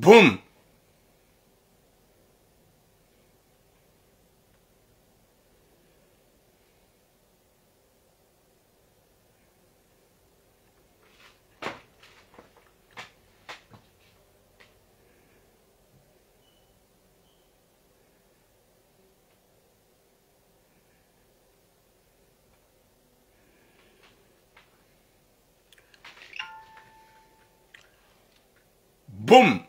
Boum. Boum.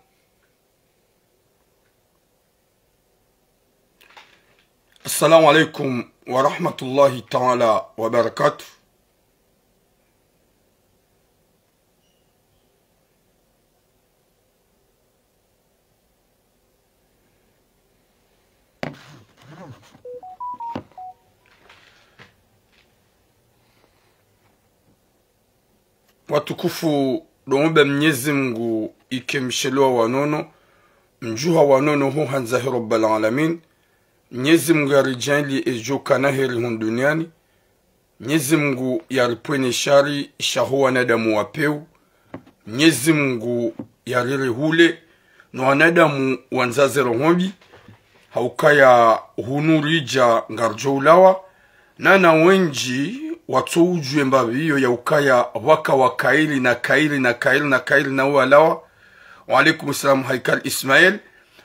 Assalamu alaikum wa rahmatullahi ta'ala wa barakatuh. Watukufu dombe Mwenyezi Mungu ikemshelewa wanono mjuha wanono hu hanzahi rabbal alamin. Mwenyezi Mungu yarijali ejoka na heri hun duniani. Mwenyezi Mungu yaripwene shari shahu wanadamu wapeu. Mwenyezi Mungu yarire hule no wanadamu wanzaze rohombi haukaya hunurija ngarjoulawa nana wenji watu ujue mbabi hiyo ya ukaya waka wakaili na kaili na kaili na kaili na walawa. Wa alaikum salam Haikal Ismail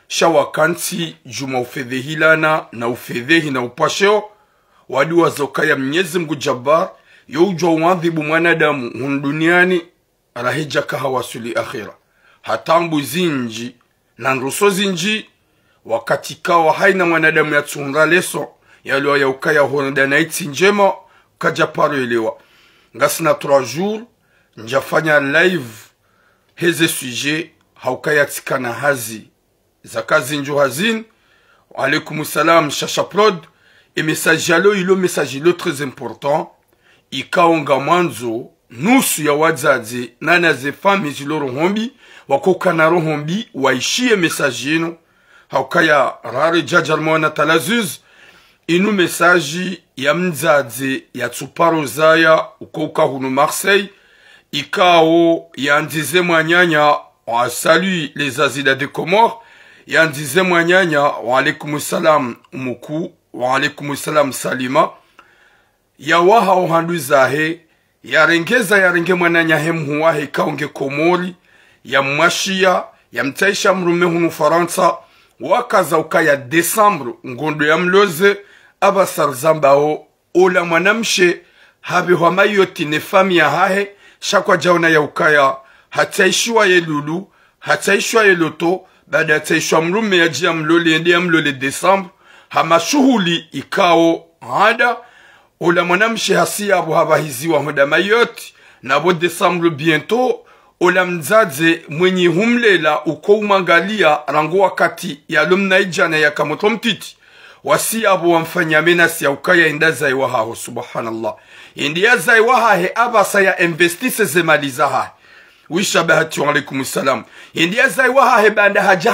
shawakanti juma ufedhehi lana na ufedhehi na upasheo wadu wa zokaya Mwenyezi Mungu Jabbar yojwa uadhibu mwanadamu hunduniani rahija kaha wasuli akhira hatambu zinji na nruso zinji wakati kawa haina mwanadamu ya tsunga leso yalwa ya ukaya honda na iti njema kaja paro elewa ngasina 3 jours njafanya live heze sujet haukaya tikana hazi zakazi njo hazin. Alaikum salam Chacha Prod et message yalo ilo message ilo très important ikaonga mwanzo nusu ya wadzazi nana ze fami zilo rohombi wakoka na rohombi waishie message yino haukaya rare jajalmona talazuz inu message ya mzazi ya tsuparo zaya ukoka hunu Marseille ikao yandize mwanyanya wa salut les azida de Comores yandize mwanyanya wa alaikum salam muku wa alaikum salam Salima ya waha ohandu zahe ya renge mwananya hemu wahe kaunge Komori ya mwashia ya mtaisha mrume hunu Faransa wakaza ukaya Desambro ngondo ya mloze abasar zambao ola mwanamshe habe hwamayoti ne fami ya hahe shakwa jauna ya ukaya hataishwa ye lulu hataishwa ye loto baada hataishwa mrume ya jia mlole ende ya mlole Desambre hamashuhuli ikao hada ola mwanamshe hasia abu habahiziwa hoda mayoti na bo Desambre bientôt ola mzaze mwenye humlela uko umangalia rango wakati ya lumnaija na ya kamoto mtiti wasi abu wamfanya menasi ya ukaya indaza iwaha subhanallah india za iwaha he abasa ya investise zemalizaha wishabahati wa alaikum salam india za iwaha he banda haja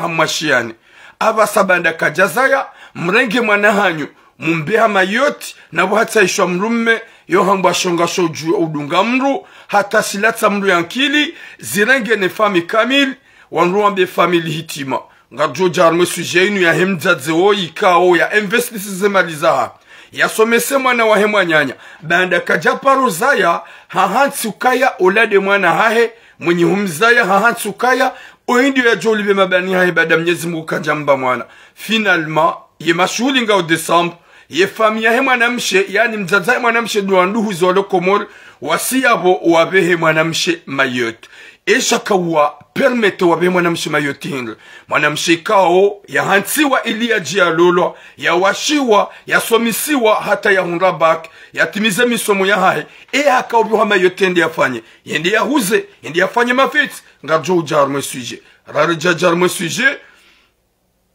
hamwashiani abasa banda kajazaya mrenge mwanahanyu mumbeha mayoti na buhata ishwa mrume yohangwa shonga shoju udunga mru hata silata mru yankili zirenge ne fami kamil wanruambe famili hitima ngarjo jarme sujeinu ya hemdadze ikao ya investisi zemalizaha ya somese mwana wa hemwanyanya banda kajaparo zaya hahansi ukaya olade mwana hahe mwenye humzaya hahansi ukaya oindi ya jolibe mabani hahe bada Mwenyezi Mungu kajamba mwana finalement ye mashuhuli ngao Desambre ye famia he mwanamshe yani mzaza mwanamshe duanduhu zolo Komori wasiyabo wabehe mwanamshe mayot esha kawa permete wabe mwanamshe mayoti hindle mwanamshe kao ya hansiwa ilia jia lolo ya washiwa ya somisiwa hata ya hunrabak ya timize misomo ya hae haka ubiwa mayoti ndi afanye yendi ya huze yendi afanye mafiti ngarjo ujarme suje rare jajarme suje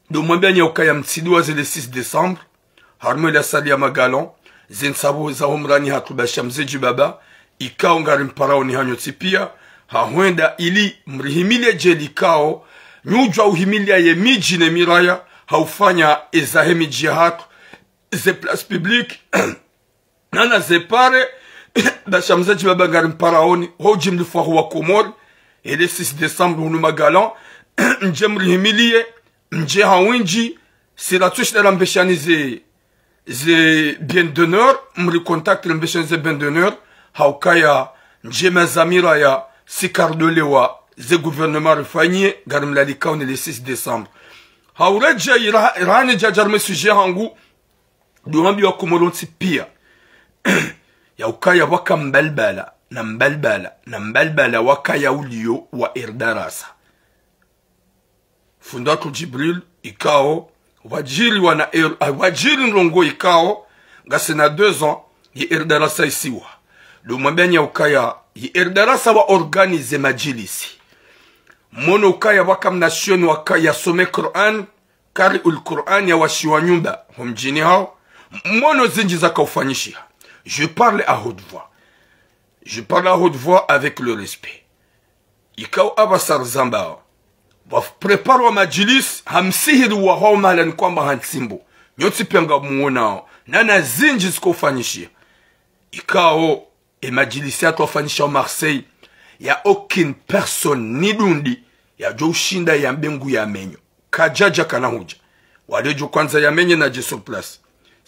do mwambia nyauka mtsidi waze le 6 décembre harme la sali ya magalon zinsabu za umrani hatubasha mzeji baba ikao ngari mparao ni hanyo tipia hahuenda ili mrihimilia jelikao nyujwa uhimilia ye miji ne miraya haufanya ezahe miji hatu ze place publique nana ze pare basha mzeji baba ngari mparaoni hoji mlifuwa huwa Komori ele 6 décembre hunu magalan nje mrihimilie nje hawinji sila tush la mbeshani ze bien d'honneur mri contact mbeshani ze bien d'honneur haukaya nje mazamira ya sikardolewa ze gouvernement rifanye garim la likaune le 6 décembre haureja irani jajarme sujet hangu duhambi wa kumoronsi pia ya ukaya waka mbalbala na mbalbala waka ya ulio wa Irdarasa fundatu Jibril ikao wajiri wajiri nrongo ikao gase na 2 ans ye Irdarasa isiwa lumwambenya ukaya ye Irdarasa wa organize majilisi mono ukaya waka mnation wakaya some Quran kari ul Quran ya washiwa nyumba humjini hao mono zinji za kaufanyishia. Je parle à haute voix. Je parle à haute voix avec le respect. Ikao abasar zambao. Prepare wa majilis hamsihiri wa hao mahalani kwamba hansimbo. Nyoti penga muonao. Nana zinji zikaufanyishia. Ikao majilisi ya tuwafanyishia wa Marseille. Ya aucune personne ni dundi ya jo ushinda ya mbengu ya menyo. Kajaja kanahuja. Wadejo kwanza ya menye na je sur place.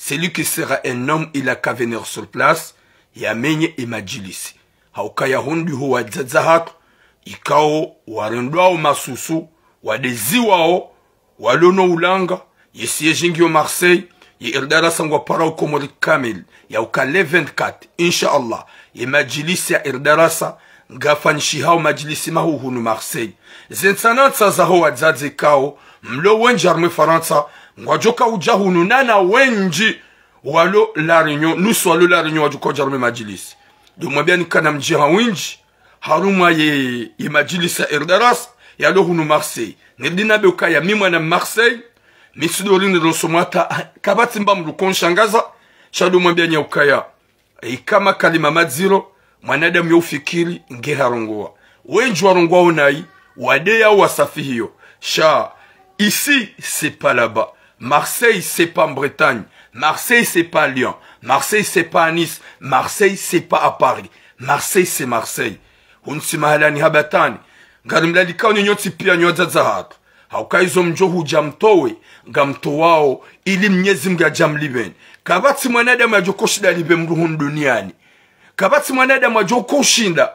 Celui qui sera un homme, il a qu'à venir sur place. Yamenye imajilisi. Haukaya hundi huwa dzadzahatu. Ikao warendwao masusu. Wadeziwao. Walono ulanga. Yesiye jingio Marseille. Ye Irdarasa ngwa para ukomori kamil. Ya ukale 24. Inch'Allah. Imajilisi ya Irdarasa. Ngafanshi hao majilisi mahu hunu Marseille. Zensanatsa zaho wadzadze kao. Mlo wenji arme Faransa. Ngwajoka ujahunu nana wenji walo la réunion nusu walo la réunion wajuko jarme majilisi dumwambia nikana mjiha winji haruma ye majilisi ya Irdaras ya lo hunu Marseille nidina beuka ya mimwa na Marseille misidolini rosomata kabati mbamru konshangaza shado mwambia nyaukaya kama kalima madziro mwanadamu ya ufikiri nge harongoa wenji warongoa unai wadeya wasafi hiyo sha ici c'est pas là-bas. Marseille, c'est pas en Bretagne. Marseille, c'est pas à Lyon. Marseille, c'est pas à Nice. Marseille, c'est pas à Paris. Marseille, c'est Marseille. Hunsi mahalani habatani. Garimla likao ni nyoti pia nyoza zahatu. Haukaizo mjohu jamtowe. Gamto wao ili mnyezi mga jamliben. Kabati mwanadamu ajokoshida libe mruhun duniani. Kabati mwanadamu ajokoshinda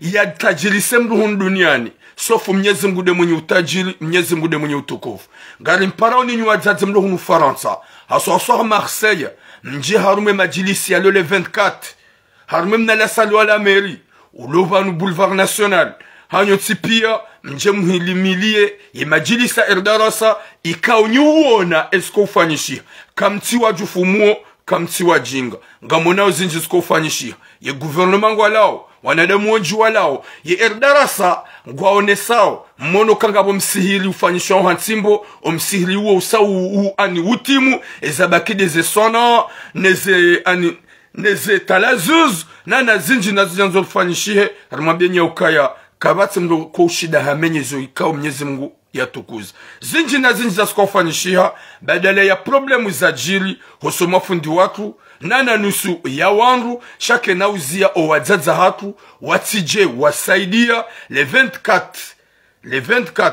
ya tajirise mruhun duniani. Sofu mnyezi mgude mwenye utajiri, mnyezi mgude mwenye utukufu. Gari mparao ni nyua zazi mlo hunu Faransa. Haso Marseille, mji harume majilisi ya lole 24. Harume mnala salu ala mairie. Ulova nu boulevard national. Hanyo tipia, mje muhilimilie, ye majilisi ya Irdarasa, ikao nyuona esko ufanyishia. Kamtiwa jufumuo, kamtiwa jinga. Ngamonao zinji esko ufanyishia. Ye gouvernement walao. Wanadamu wenji walao ye Irdarasa ngwaone sao mmono kangabo msihiri ufanyisha hansimbo omsihiri uo usau ani utimu ezabaki deze sona neze talazuz na zinji na zinzo ufanyishie harimwambia nyaukaya kabati mdo kushida hamenye zo ikao Mwenyezi Mungu yatukuza zinji na zinji za ufanyishia badala ya problemu za jiri hosoma fundi watu nana nusu ya wangu shake nauzia owadzaza hatu watije wasaidia le 24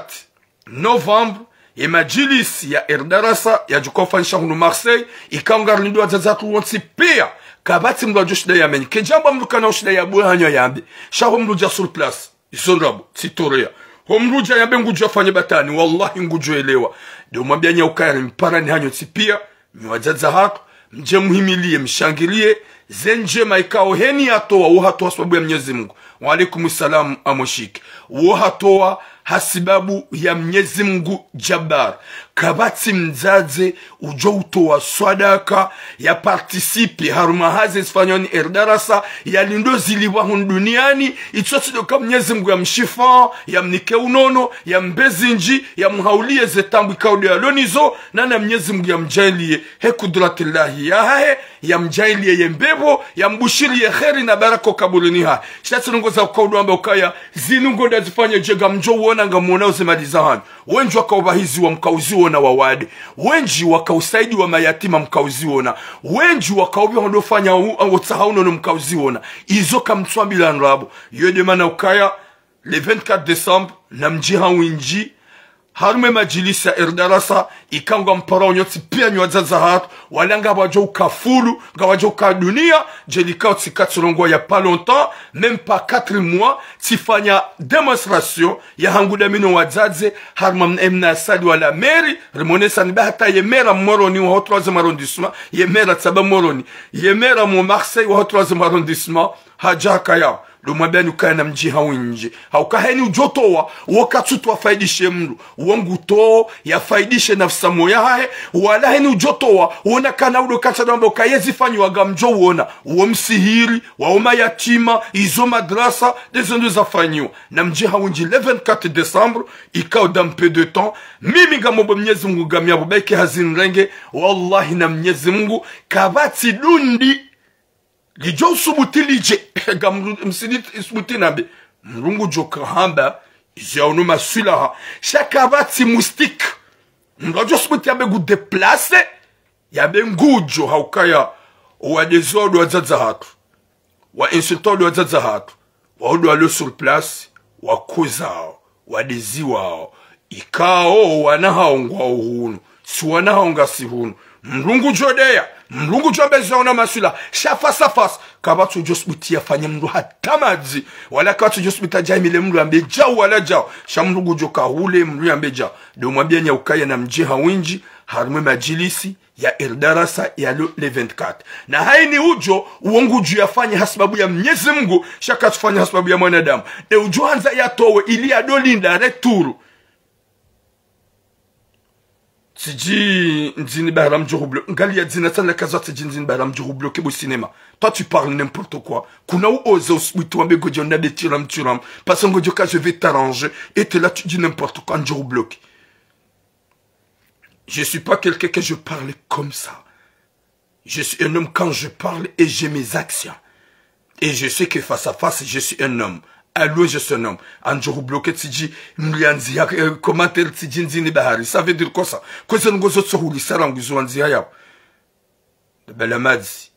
novembre ye majilis ya Irdarasa ya jukofanisha hunu Marseille ikangar lindo wadzaza hatu wansi pia kabati mlu ajoshida ya meni kejamba mlu kana ushida ya buwe hanyo yambi shaho mlu ja sur place isondrabu sitorea homruja yambe ngujo afanye batani wallahi ngujo elewa ndio mwambia nyaukari mpara ni hanyo sipia mwadzaza hatu mje muhimilie mshangilie zenje maikao heni atoa uhatoa sababu ya Mwenyezi Mungu wa alaikumussalam amoshiki uhatoa hasibabu ya Mwenyezi Mungu Jabbar kabati mzaze ujo utoa sadaka ya participe haruma hazi Espanyol Irdarasa ya lindo ziliwa duniani itsosi doka Mwenyezi Mungu ya mshifa ya mnike unono ya mbezinji ya mhaulie zetambu ikaude ya lonizo na Mwenyezi Mungu ya mjailie hekudratillahi ya hae ya mjailie ya mbebo ya mbushiri ya kheri na barako kabulini ha shitatu nungoza ukaudu amba ukaya zinungo da zifanya jega mjo uona nga muona uzimadiza hanyu wenji wakaubahizi wa mkauziwo na wawade wenji wakausaidi wa mayatima mkauziwo na wenji wakaubi hondofanya utsahauno no mkauziwo na izo kamtswambila nrabo yode mana ukaya le 24 décembre na mjiha winji harume majilisa erdarasa ikangwa mpara onyoti pia nywazaza hatu walanga wajo ukafulu nga wajo ukadunia jelika utsikatsulongo ya pas longtemps même pas 4 mois tifanya demonstration ya hanguda mino wazaze harma mna sali wala meri remonesa ni bahata yemera moroni wa 3e arrondissement yemera tsaba moroni yemera mo Marseille wa 3e arrondissement hajaka ya lumwambia ukaya na mjiha winji haukaheni ujotowa wakatutu wafaidishe mlu uonguto yafaidishe nafsa moya hae wala heni ujotowa uonakana udo kata namba ukayezi fanyi wagamjo uona uomsihiri waoma yatima izo madrasa dezondo za fanyiwa na mjiha winji le 24 décembre ikao dampe de temps mimi gamobo mnyezi mungu gamia bubeke hazinrenge wallahi na mnyezi mungu kabati dundi lijo usubuti lije msidit isubuti nabe mrungu joka hamba iziaunu masulaha shakabati moustique mrajo usubuti yabe gu deplace yabe ngujo haukaya wa dezodo wa zaza hatu wa insultant wa zaza hatu wa odo alo sur place wa kozao wa dezi wao ikao wanahaongwa uhunu si wanahaonga sihunu mrungu jodeya mrungu jobeza ona masula shafa safas kabatu josbuti yafanya mndu hatamazi wala kabatu josbuti jaimile mndu ambe jao wala jao shamrungu joka hule mndu ambe jao do mwambia nyaukaya na mjiha winji harume majilisi ya erdarasa ya le 24 na haini ujo uongu juu yafanya hasababu ya Mwenyezi Mungu shaka tufanya hasababu ya mwanadamu e ujo hanza yatowe ili adolinda returu Tiji nzini baram jorublo ngali ya dzina sana kaza tiji nzini baram jorublo ke bo cinéma toi tu parles n'importe quoi kuna ou ose usbitu ambe gojo na de tiram parce que gojo ka je vais t'arranger et te là tu dis n'importe quoi en jorublo je suis pas quelqu'un que je parle comme ça je suis un homme quand je parle et j'ai mes actions et je sais que face à face je suis un homme allo je suis un homme anjuru bloqué tiji mlianzi ya commentaire tiji nzini bahari ça veut dire quoi ça ko ça ngozo tsohuli sarangu zwanzi ya de belamadzi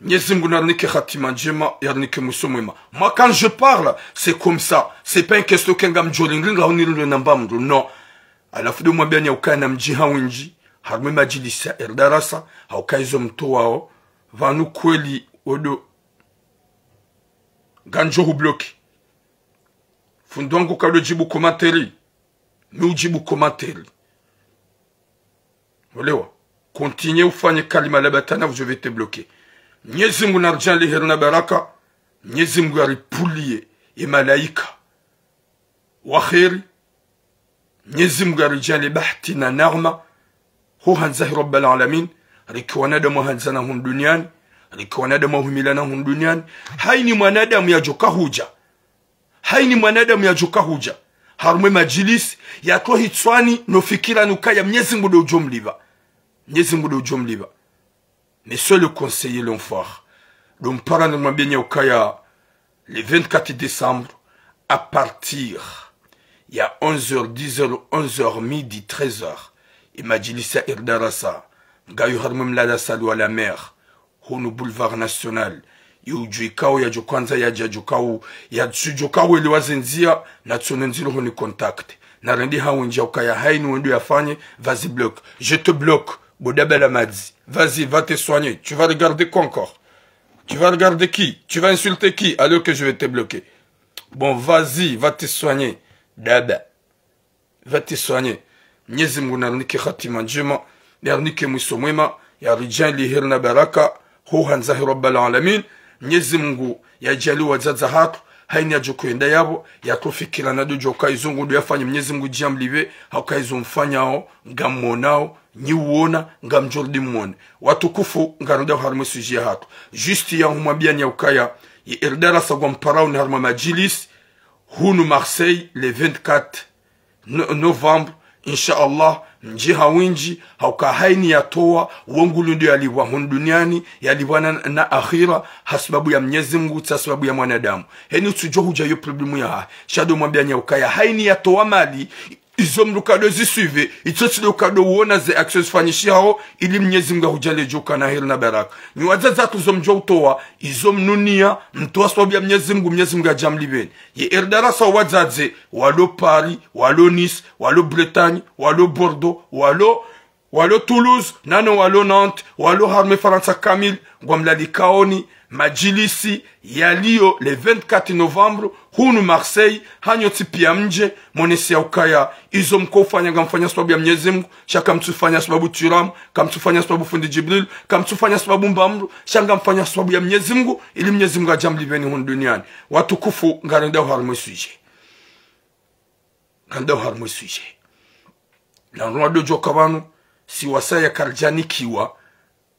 Mwenyezi Mungu narnike khatima njema yarnike musomwema moi quand je parle c'est comme ça c'est pas une question kenga mjolinga onirule namba mdu non alafu de mwambia nya ukana mjiha winji harme majilisa erdarasa haukaizo mto wao vanu kweli odo ganjoru bloki fundongo kalo jibu komateri mi ujibu komateri olewa continue ufanye kalima la batana je vais te bloquer Mwenyezi Mungu narjan lihirna baraka Mwenyezi Mungu aripulie e malaika wa khairi Mwenyezi Mungu arijali bahti na narma hu hanzahi rabbal alamin rikwana da muhanzana hun duniani rikwana da mahumilana hun duniani haini mwanadamu ya joka huja haini mwanadamu ya joka huja harume majilis ya to hitswani no fikira nukaya Mwenyezi Mungu do jomliva Mwenyezi Mungu do jomliva mais seul le conseiller l'enfort donc parent de mwambia ukaya le 24 décembre à partir il y a 11h, 10h, 11h, midi, 13h. Et Majilisa Erdarasa, Gayu Harmum Lada Salou à la mer, Hono boulevard national, Yujuikao, Yajokwanza, Yajokao, Yatsujokao, et Loazenzia, Natsonenzilo, on contact. Narendi Hawenja, Okaya Hainu, on lui a fagné, vas-y bloque. Je te bloque, Bodabel Amadzi. Vas-y, va te soigner. Tu vas regarder quoi encore? Tu vas regarder qui? Tu vas insulter qui? Alors que je vais te bloquer. Bon, vas-y, va te soigner. Daba va te soigner Mwenyezi Mungu narnike khatima njema narnike mwiso mwema ya rijal lihirna baraka hu hanzahi rabbal alamin Mwenyezi Mungu yajali wazaza hatu haini yajokwenda yabo yatofikira na dojoka izungu ndo yafanya Mwenyezi Mungu jamliwe hakaizo mfanyao ngamonao nyiuona ngamjordi mwone watukufu ngarunda harmo sujia hatu justi ya humwambia nyakaya Erdarasa kwa mparao ni harma majilis Hunu Marseille le 24 novembre inshallah mjiha winji hauka haini yatoa wongulu ndio yaliwa duniani yaliwa na akhira hasbabu ya Mwenyezi Mungu sababu ya mwanadamu heni utujo huja yo problemu ya shado mwambia nya ukaya haini yatoa mali izo mlukado zisuive itsotsi lukado uona ze actions fanyishao ili Mwenyezi Mungu hujale joka na heri na baraka nywaza zatu zomjo utoa izo mnunia mtoa sababu ya Mwenyezi Mungu ajamlibeni ye erdarasa wadzaze walo Paris walo Nice walo Bretagne walo Bordeaux walo Toulouse nano walo Nantes walo Harme Faransa Kamil gwamlali kaoni majilisi yaliyo le 24 Novembre hunu Marseille hanyo tipia mje monesi ya ukaya izo mkofanya gamfanya sababu ya Mwenyezi Mungu shaka mtufanya sababu Turam kamtufanya sababu fundi Jibril kamtufanya sababu Mbamru shanga mfanya sababu ya Mwenyezi Mungu ili Mwenyezi Mungu ajamlibeni hunu duniani watukufu ngarenda harmo suje nganda harmo suje na rwado joka banu si wasaya karjani kiwa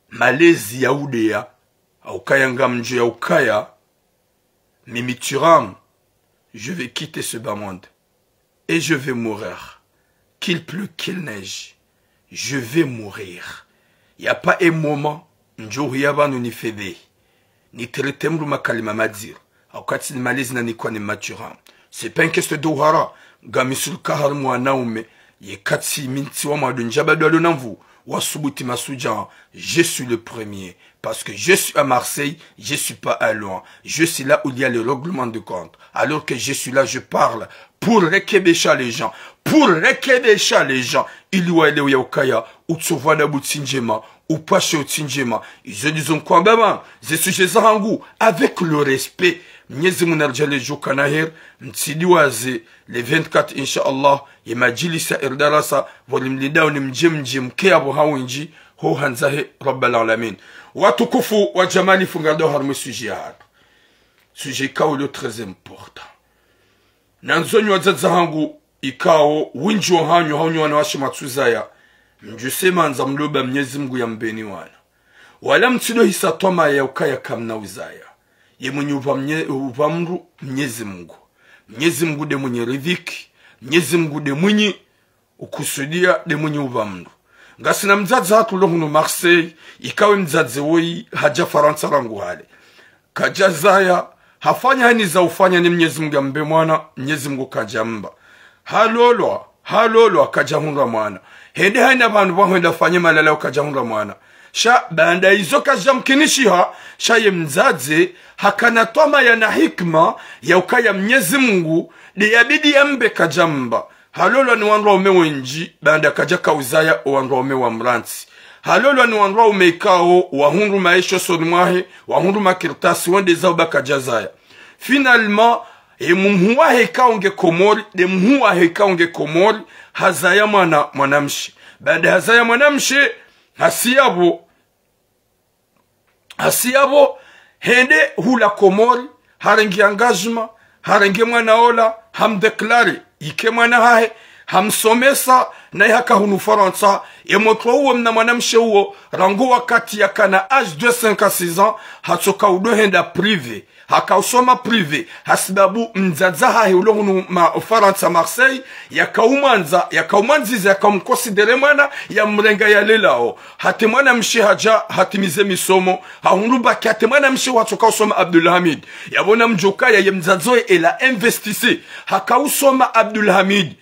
malezi ya udea Aukaya ngamje ya Aukaya, Mimi Turam, je vais quitter ce bas monde et je vais mourir. Qu'il pleut, qu'il neige, je vais mourir. Il n'y a pas un moment, Njohiyaba nous ni fede, ni teretemru makalima madir, Aukati ni malezi na ni kwa ni maturam. C'est pas une question d'Ohara, Gamisul kahar mouanaume, ye katsi minti wa madunjaba do alonamvu. Wasubuti Masujan, je suis le premier. Parce que je suis à Marseille, je suis pas à loin. Je suis là où il y a le règlement de compte. Alors que je suis là, je parle pour rekebesha les gens. Pour rekebesha les gens. Il y a le yaukaya, ou tsovana butsinjema, ou pache utsinjema. Ils disent quoi, baba, je suis chez Zahangu, avec le respect. Mwenyezi Mungu arjale joka na heri mtsidiwaze le 24 inshallah ye majilisa irdarasa volimlidao ni mjemji mke abo hawinji ho hanzahe rabbal alamin watukufu wa jamali fungado harmu sujet hapa sujet kao le très important nanzonyo wazaza hangu ikao winjo hanyo wanawashi matsuzaya mjusema nza mloba Mwenyezi Mungu ya mbeni wana wala mtido hisa toma ya ukaya kamna uzaya ye mwenye uvamru Mwenyezi Mungu. Mwenyezi Mungu de mwenye ridhiki. Mwenyezi Mungu de mwenye ukusudia de mwenye uvamru. Ngasi na mzazi hatu lohunu Marseille, ikawe mzazi woi haja Faransa rangu hale. Kajazaya, hafanya hani za ufanya ni Mwenyezi Mungu ambe mwana, Mwenyezi Mungu kajamba. Halolwa kajahunga mwana. Hende haina bandu wahenda fanye malala kajahunga mwana. Sha banda izo kajamkinishiha sha ye mzaze hakana toma ya na hikma ya ukaya Mwenyezi Mungu de yabidi yambe kajamba halolo ni wanro umewenji banda kajaka uzaya wanro ume wa mranti halolo ni wanro umeikao wahundu maisho sonumwahe wahundu makirtasi wende zao baka jazaya finalement mumuwa heka unge komori de muwa heka unge komori hazaya mwanamshi banda hazaya mwanamshi Hasiabo hende hula komori harengi engagement harengi mwana ola hamdeklare ike mwana hahe hamsomesa na haka hunu Faransa emotro uo mna mwanamshe uo rangu wakati ya kana age de 5 ans hatoka udo henda privé haka usoma privé hasibabu mzaza hahe ulo hunu Faransa Marseille yakaumanziza yakamkonsidere mwana ya mrenga ya lelao hati mwana mshe haja hatimize misomo hahunruba kate mwana mshe hatoka usoma Abdulhamid yabona mjoka ya mzazoe ela investisse haka usoma Abdulhamid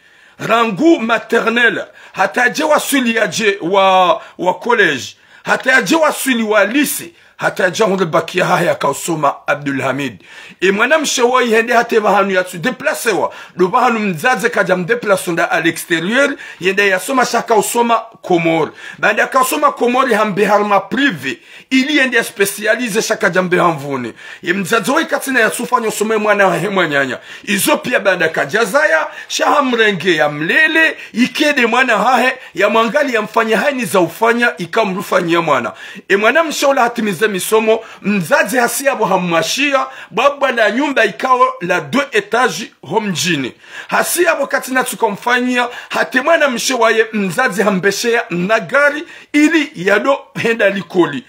rangu maternelle hataje wasuli yaje wa college hataje wasuli wa lycée hataje hunde bakia haya kausoma Abdulhamid e mwanamshe wa yende hate bahanu yatsu déplacer wa do bahanu mzaze kaja mdeplacer nda à l'extérieur yende yasoma shaka usoma Komori banda kausoma Komori hambe harma privé ili yende spécialisé shaka jambe hamvuni ye mzaze wa katina yasufanya usome mwana wa hemwanyanya izo pia banda kajazaya shahamrenge ya mlele ikede mwana hahe ya mwangali ya mfanya haini za ufanya ikamrufanyia mwana e mwanamshe wala hatimize misomo mzazi hasiabo hamashia baba la nyumba ikao la 2 étages homjini hasiabo katina tukomfanyia hatemwana mshewaye mzazi hambeshea na gari ili yado henda likoli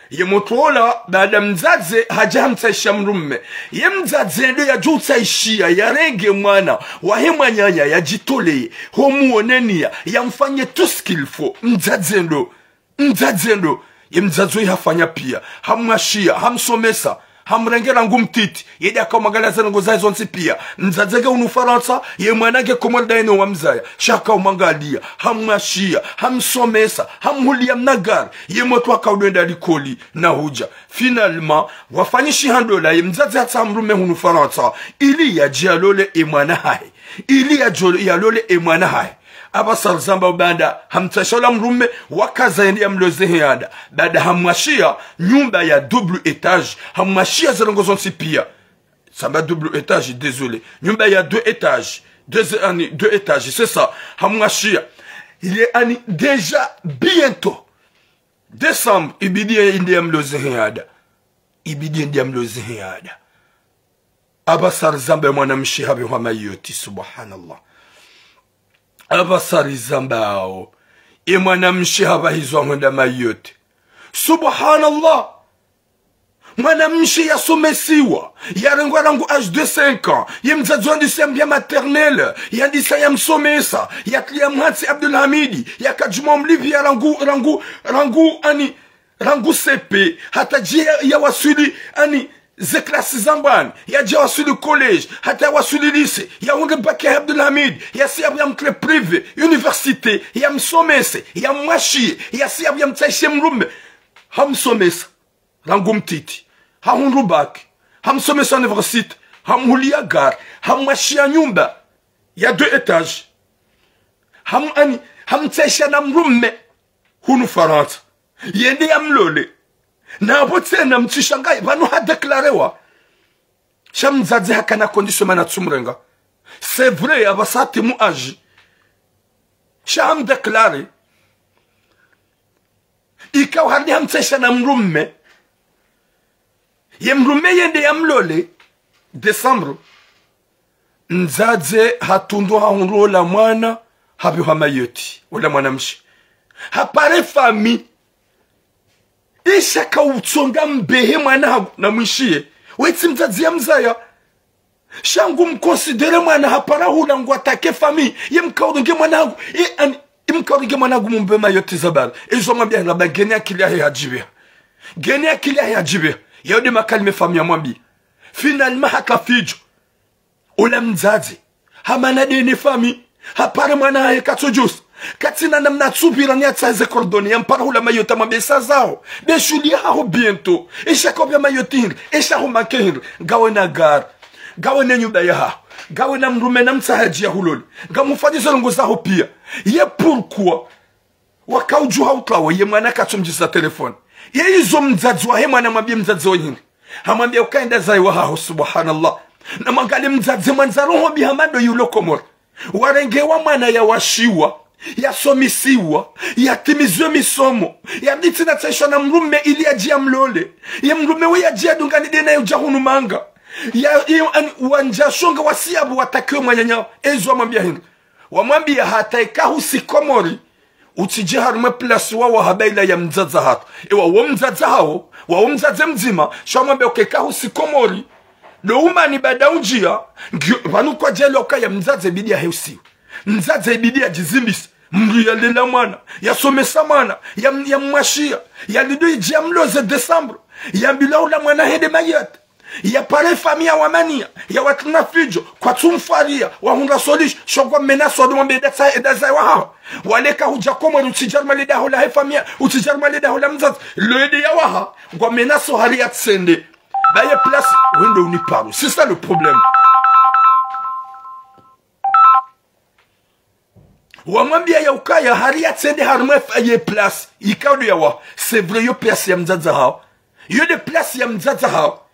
ye motola baada mzazi hajamtaisha mrumme ye mzazi ndo ya jutaishia ya renge mwana wahemwa nyanya ya jitole homuonenia ya mfanye tout ce qu'il faut mzazi ndo ye mzazi hafanya pia hamashia hamsomesa hamrengera ngumtiti yedi akamagala zango za zonsi pia nzadzege unu Faransa ye mwanage komolda eno wa mzaya shaka umangalia hamashia hamsomesa hamhulia mnagar ye moto akaudenda likoli na huja finalement wafanyishi handola ye mzadze hata mrume unu Faransa ili ya jialole e mwana hai ili ya lole e mwana hai abasar zamba banda hamtashola mrume wakaza ya mloze heada bada hamwashia nyumba ya double étage hamwashia zelongo zonsi pia samba double étage désolé nyumba ya deux étages deux étages c'est ça hamwashia il est déjà bientôt décembre ibidi ya mloze heada ibidi ya mloze heada abasar zamba mwanamshi habe wa mayoti subhanallah abasari zambao mwanamshi habahizwa mwenda mayote subhanallah mwanamshi yasomesiwa yarengwa rangu âge de 5 ans yemzadzwa ndisa mbia maternelle yandisa yamsomesa yaklia mhatsi Abdulhamidi yakajuma mlivi ya rangu CP hata jia ya wasuli ze klasi zambani ya jia wasuli college hata wasuli lycée ya unge baki ya Abdulhamid ya siyabu ya mkle privé université ya msomese ya mwashie ya siyabu ya mtaishe mrume hamsomesa rangu mtiti hahunru baki hamsomesa université hamhulia gare hamwashia nyumba ya 2 étages hamtaishe na mrume hunu Faransa yende ya mlole na abote na mtishangai banu ha deklarewa shamzadze hakana condition mana tsumrenga c'est vrai abasati mu agi sham deklare ikaw hadi hamtsesha na mrumme yemrume yende yamlole December nzadze hatundu haunrola mwana habi hamayoti wala mwanamshi hapare fami isha kautsonga mbehe mwana na mwishie weti mzazi ya mzaya shangu mkonsidere mwana hapara hula ngu atake fami ye mkaudunge mwana hagu mkaudunge mwana hagu mbe mayoti zabara ezo mwambia raba geni akili ya hajibia geni akili ya hajibia yaudi makalime fami ya mwambi finalima haka fijo ula mzazi hamana dene fami hapara mwana hae katsojusu katina namna tsubira ni atsaze kordoni yampara hula mayota mabesa zao beshuli haho bientôt esha kopya mayotir esha ho makehir gawe na gar gawe na nyumba ya ha gawe na mrume na mtsahaji ya huloli gamufadizo longo zao pia ye pourquoi wakauju hautlawo ye mwana katsumjisa telefone ye izo mzazi wa he mwana mabie mzazi wa nyingi hamambia ukaenda zai wa haho subhanallah na mangali mzazi manzaro ho bihamado yulo komor warengewa mwana ya washiwa yasomisiwa yatimizwe misomo yaditi na tsaisha na mrume ili ajia mlole ya mrume we ajia dungani dena yu jahunu manga wanjashonga wasiabu watakiwe mwanyanya ezu wamambia hindu wamambia hata ikahu sikomori utije harume plasi wa habaila ya mzaza hatu ewa wamzaza hao wamzaze mzima shawamambia ukekahu sikomori lo umani bada ujia vanu kwa jelo ya mzaze bidi ya heusiwa mzaze bidi ya jizimbisi mru ya lela mwana ya somesa mwana ya mwashia ya lido ijia mloze December ya mbila ula mwana hede mayat ya pare famia wamania ya watuna fijo kwa tumfaria wa hunda solish shogwa menaso adu mwambe edazai wa hao waleka huja komori utijar malida hula he famia utijar malida hula mzazi loede ya waha kwa menaso hari ya tsende baye place wendo uniparu c'est ça le problème. Wamwambia ya ukaya haria tsende harumwe ye place ikaudu ya wa c'est vrai yo place ya mzaza hao yo de place ya mzaza hao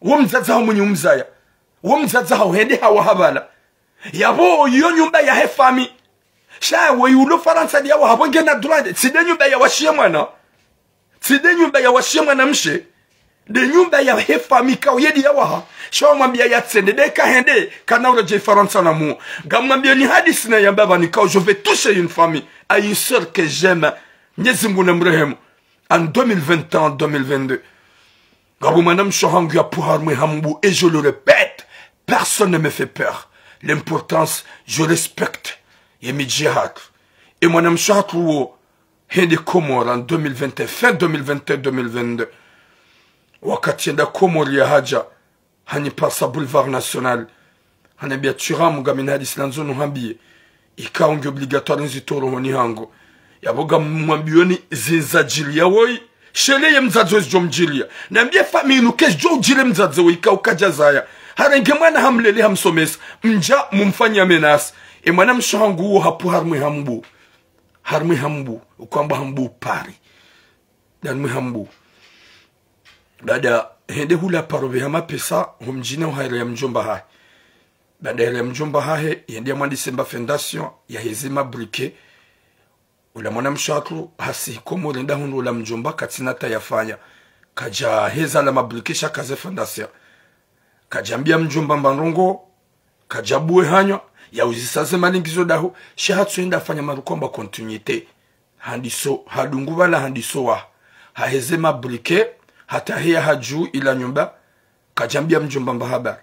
wo mzaza hao mwenye umzaya wo mzaza hao hende hawa habala yabo yo nyumba ya he fami sha wo yulo Faransa dia wa habonge na droit tside nyumba ya washie mwana tside nyumba ya washie mwana mshe de nyumba ya he fami ka yedi ya wa sha mwambia ya tsende de ka hende kana uraje Faransa na mu gamwambia ni hadisi na ya baba ni ka je vais toucher une famille à une sœur que j'aime nyezingu na mrehemu en 2021 2022 gabu manam shohangu ya puharmu hambu et je le répète personne ne me fait peur l'importance je respecte yemi jihad et manam shohatru hende Comores en 2021 fin 2021 2022 wakati enda Komori ya haja hani pasa boulevard national hanabia turamu gamina hadis lanzono hambie ikaonge obligatoire nzitoro honi hango yaboga mwambioni zinzajilia woi shele ye mzazo jomjilia nambia famille nukesh jo jile mzazo ikaukaja zaya harenge mwana hamlele hamsomesa mja mumfanya menas e mwana mshangu hapo harmwe hambu ukwamba hambu pari dan hambu baada hende hula parobe hama pesa humjina uhaire ya mjomba hai baada ya mjomba hai yende mwana Disemba Fondation ya hezima briquet ula mwana mshakru hasi komo renda hundu ula mjomba katina tayafanya kaja heza la mabriquet shakaze Fondation kajambia mjomba mbanrongo kajabue hanywa ya uzisaze malingizo dahu shahatsu enda afanya marukomba continuité handiso hadungu wala handiso wa hahezema briquet hata hiya haju ila nyumba kajambia mjomba mbahaba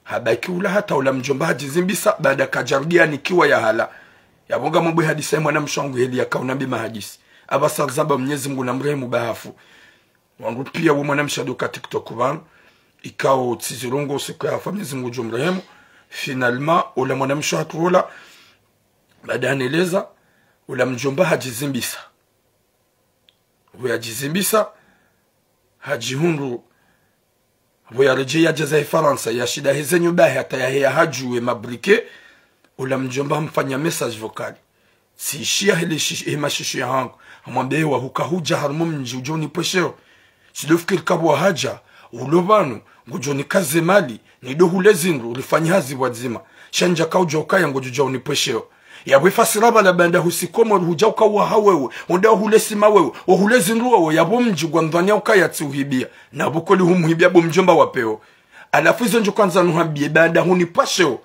habaki ula hata ula mjomba hajizimbisa baada kajardia nikiwa ya hala yabonga mambo hadisa mwana mshangu heli akaunambi mahadisi abasar zaba Mwenyezi Mungu na mrehemu bahafu wangu pia wa mwana mshadoka TikTok bana ikao tsizirongo siku ya Mwenyezi Mungu jumrehemu finalement ula mwana mshaku ula baada aneleza ula mjomba hajizimbisa hajizimbisa hajihundu voyarejea jaza Faransa ya shida hizenyu bahe hata ya hajue mabrike ula mjomba mfanya message vocal si shia hele mashishu ya hangu amwambie wa hukahuja harmu mji ujoni posheo sidofikiri kabwa haja ulobanu ngujoni kaze mali nidohule zinru ulifanya hazi wadzima shanja kauja ukaya ngujuja uniposheo ya wefasiraba la banda husikomo huja ukawa hawewe onda hule sima wewe hule zinru wewe ya bomji gwandhania ukaya tsuhibia na bukoli humuhibia bomjomba wapeo alafu hizo njo kwanza nuhabie banda hunipasheo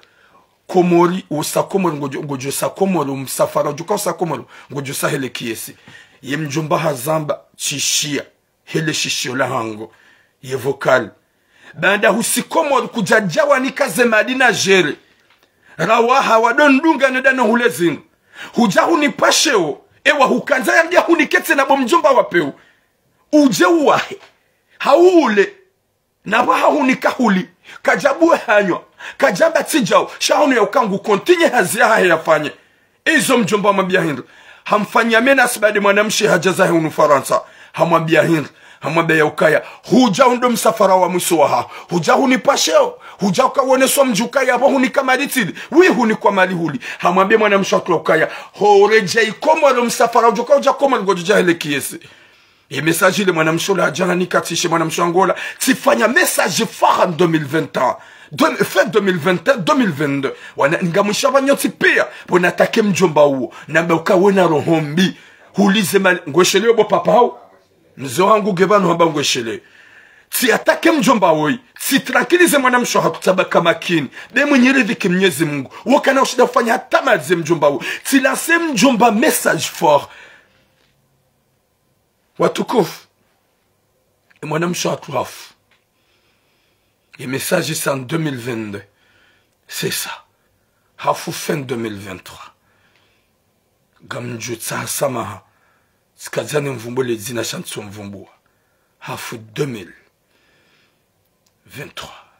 Komori usakomori ngojo sakomori msafara juka usakomori ngojo sahele kiesi ye mjomba hazamba chishia hele shishio la hango ye vocal banda husikomori kujajawa nikaze madina jere rawaha wadondunga nedana hulezinu huja hunipasheo ewa hukanza yangia huniketse na bomjomba wapeo uje uwahe haule na baha hunikahuli kajabue hanywa kajamba tijao shahunu ya ukangu kontinye hazia hae yafanye izo mjomba mabia hindu hamfanya mena sibadi mwanamshi hajaza hunu Faransa hamwambia hindu hamwambia ya ukaya huja hundo msafara wa msuwa huja hunipasheo huja ukawoneswa mjukaya hapa hunikamaditili wi hunikwa mali huli hamwambia mwanamshi wa ukaya horeja ikomoro msafara uja komoro ngojuja hele kiesi ye message ile mwanamshola jana nikatishe mwanamshangola tifanya message fara 2020 fin 2021 2022 wana ngamshaba nyoti pia bona atake mjomba huo na ukawena rohombi hulize mal ngweshele bo papa hao mzo wangu gebano hamba ngweshele ti atake mjomba woi si tranquilize mwanamsho hakutabaka makini be mwenye ridhiki Mwenyezi Mungu wakana ushida kufanya hata maze mjomba huo ti lance mjomba message fort watukufu mwanamsho atuafu et message c'est en 2022 c'est ça hafu fin 2023 gamju tsa samaha skazani mvumbo le zina chanso mvumbua hafu 2023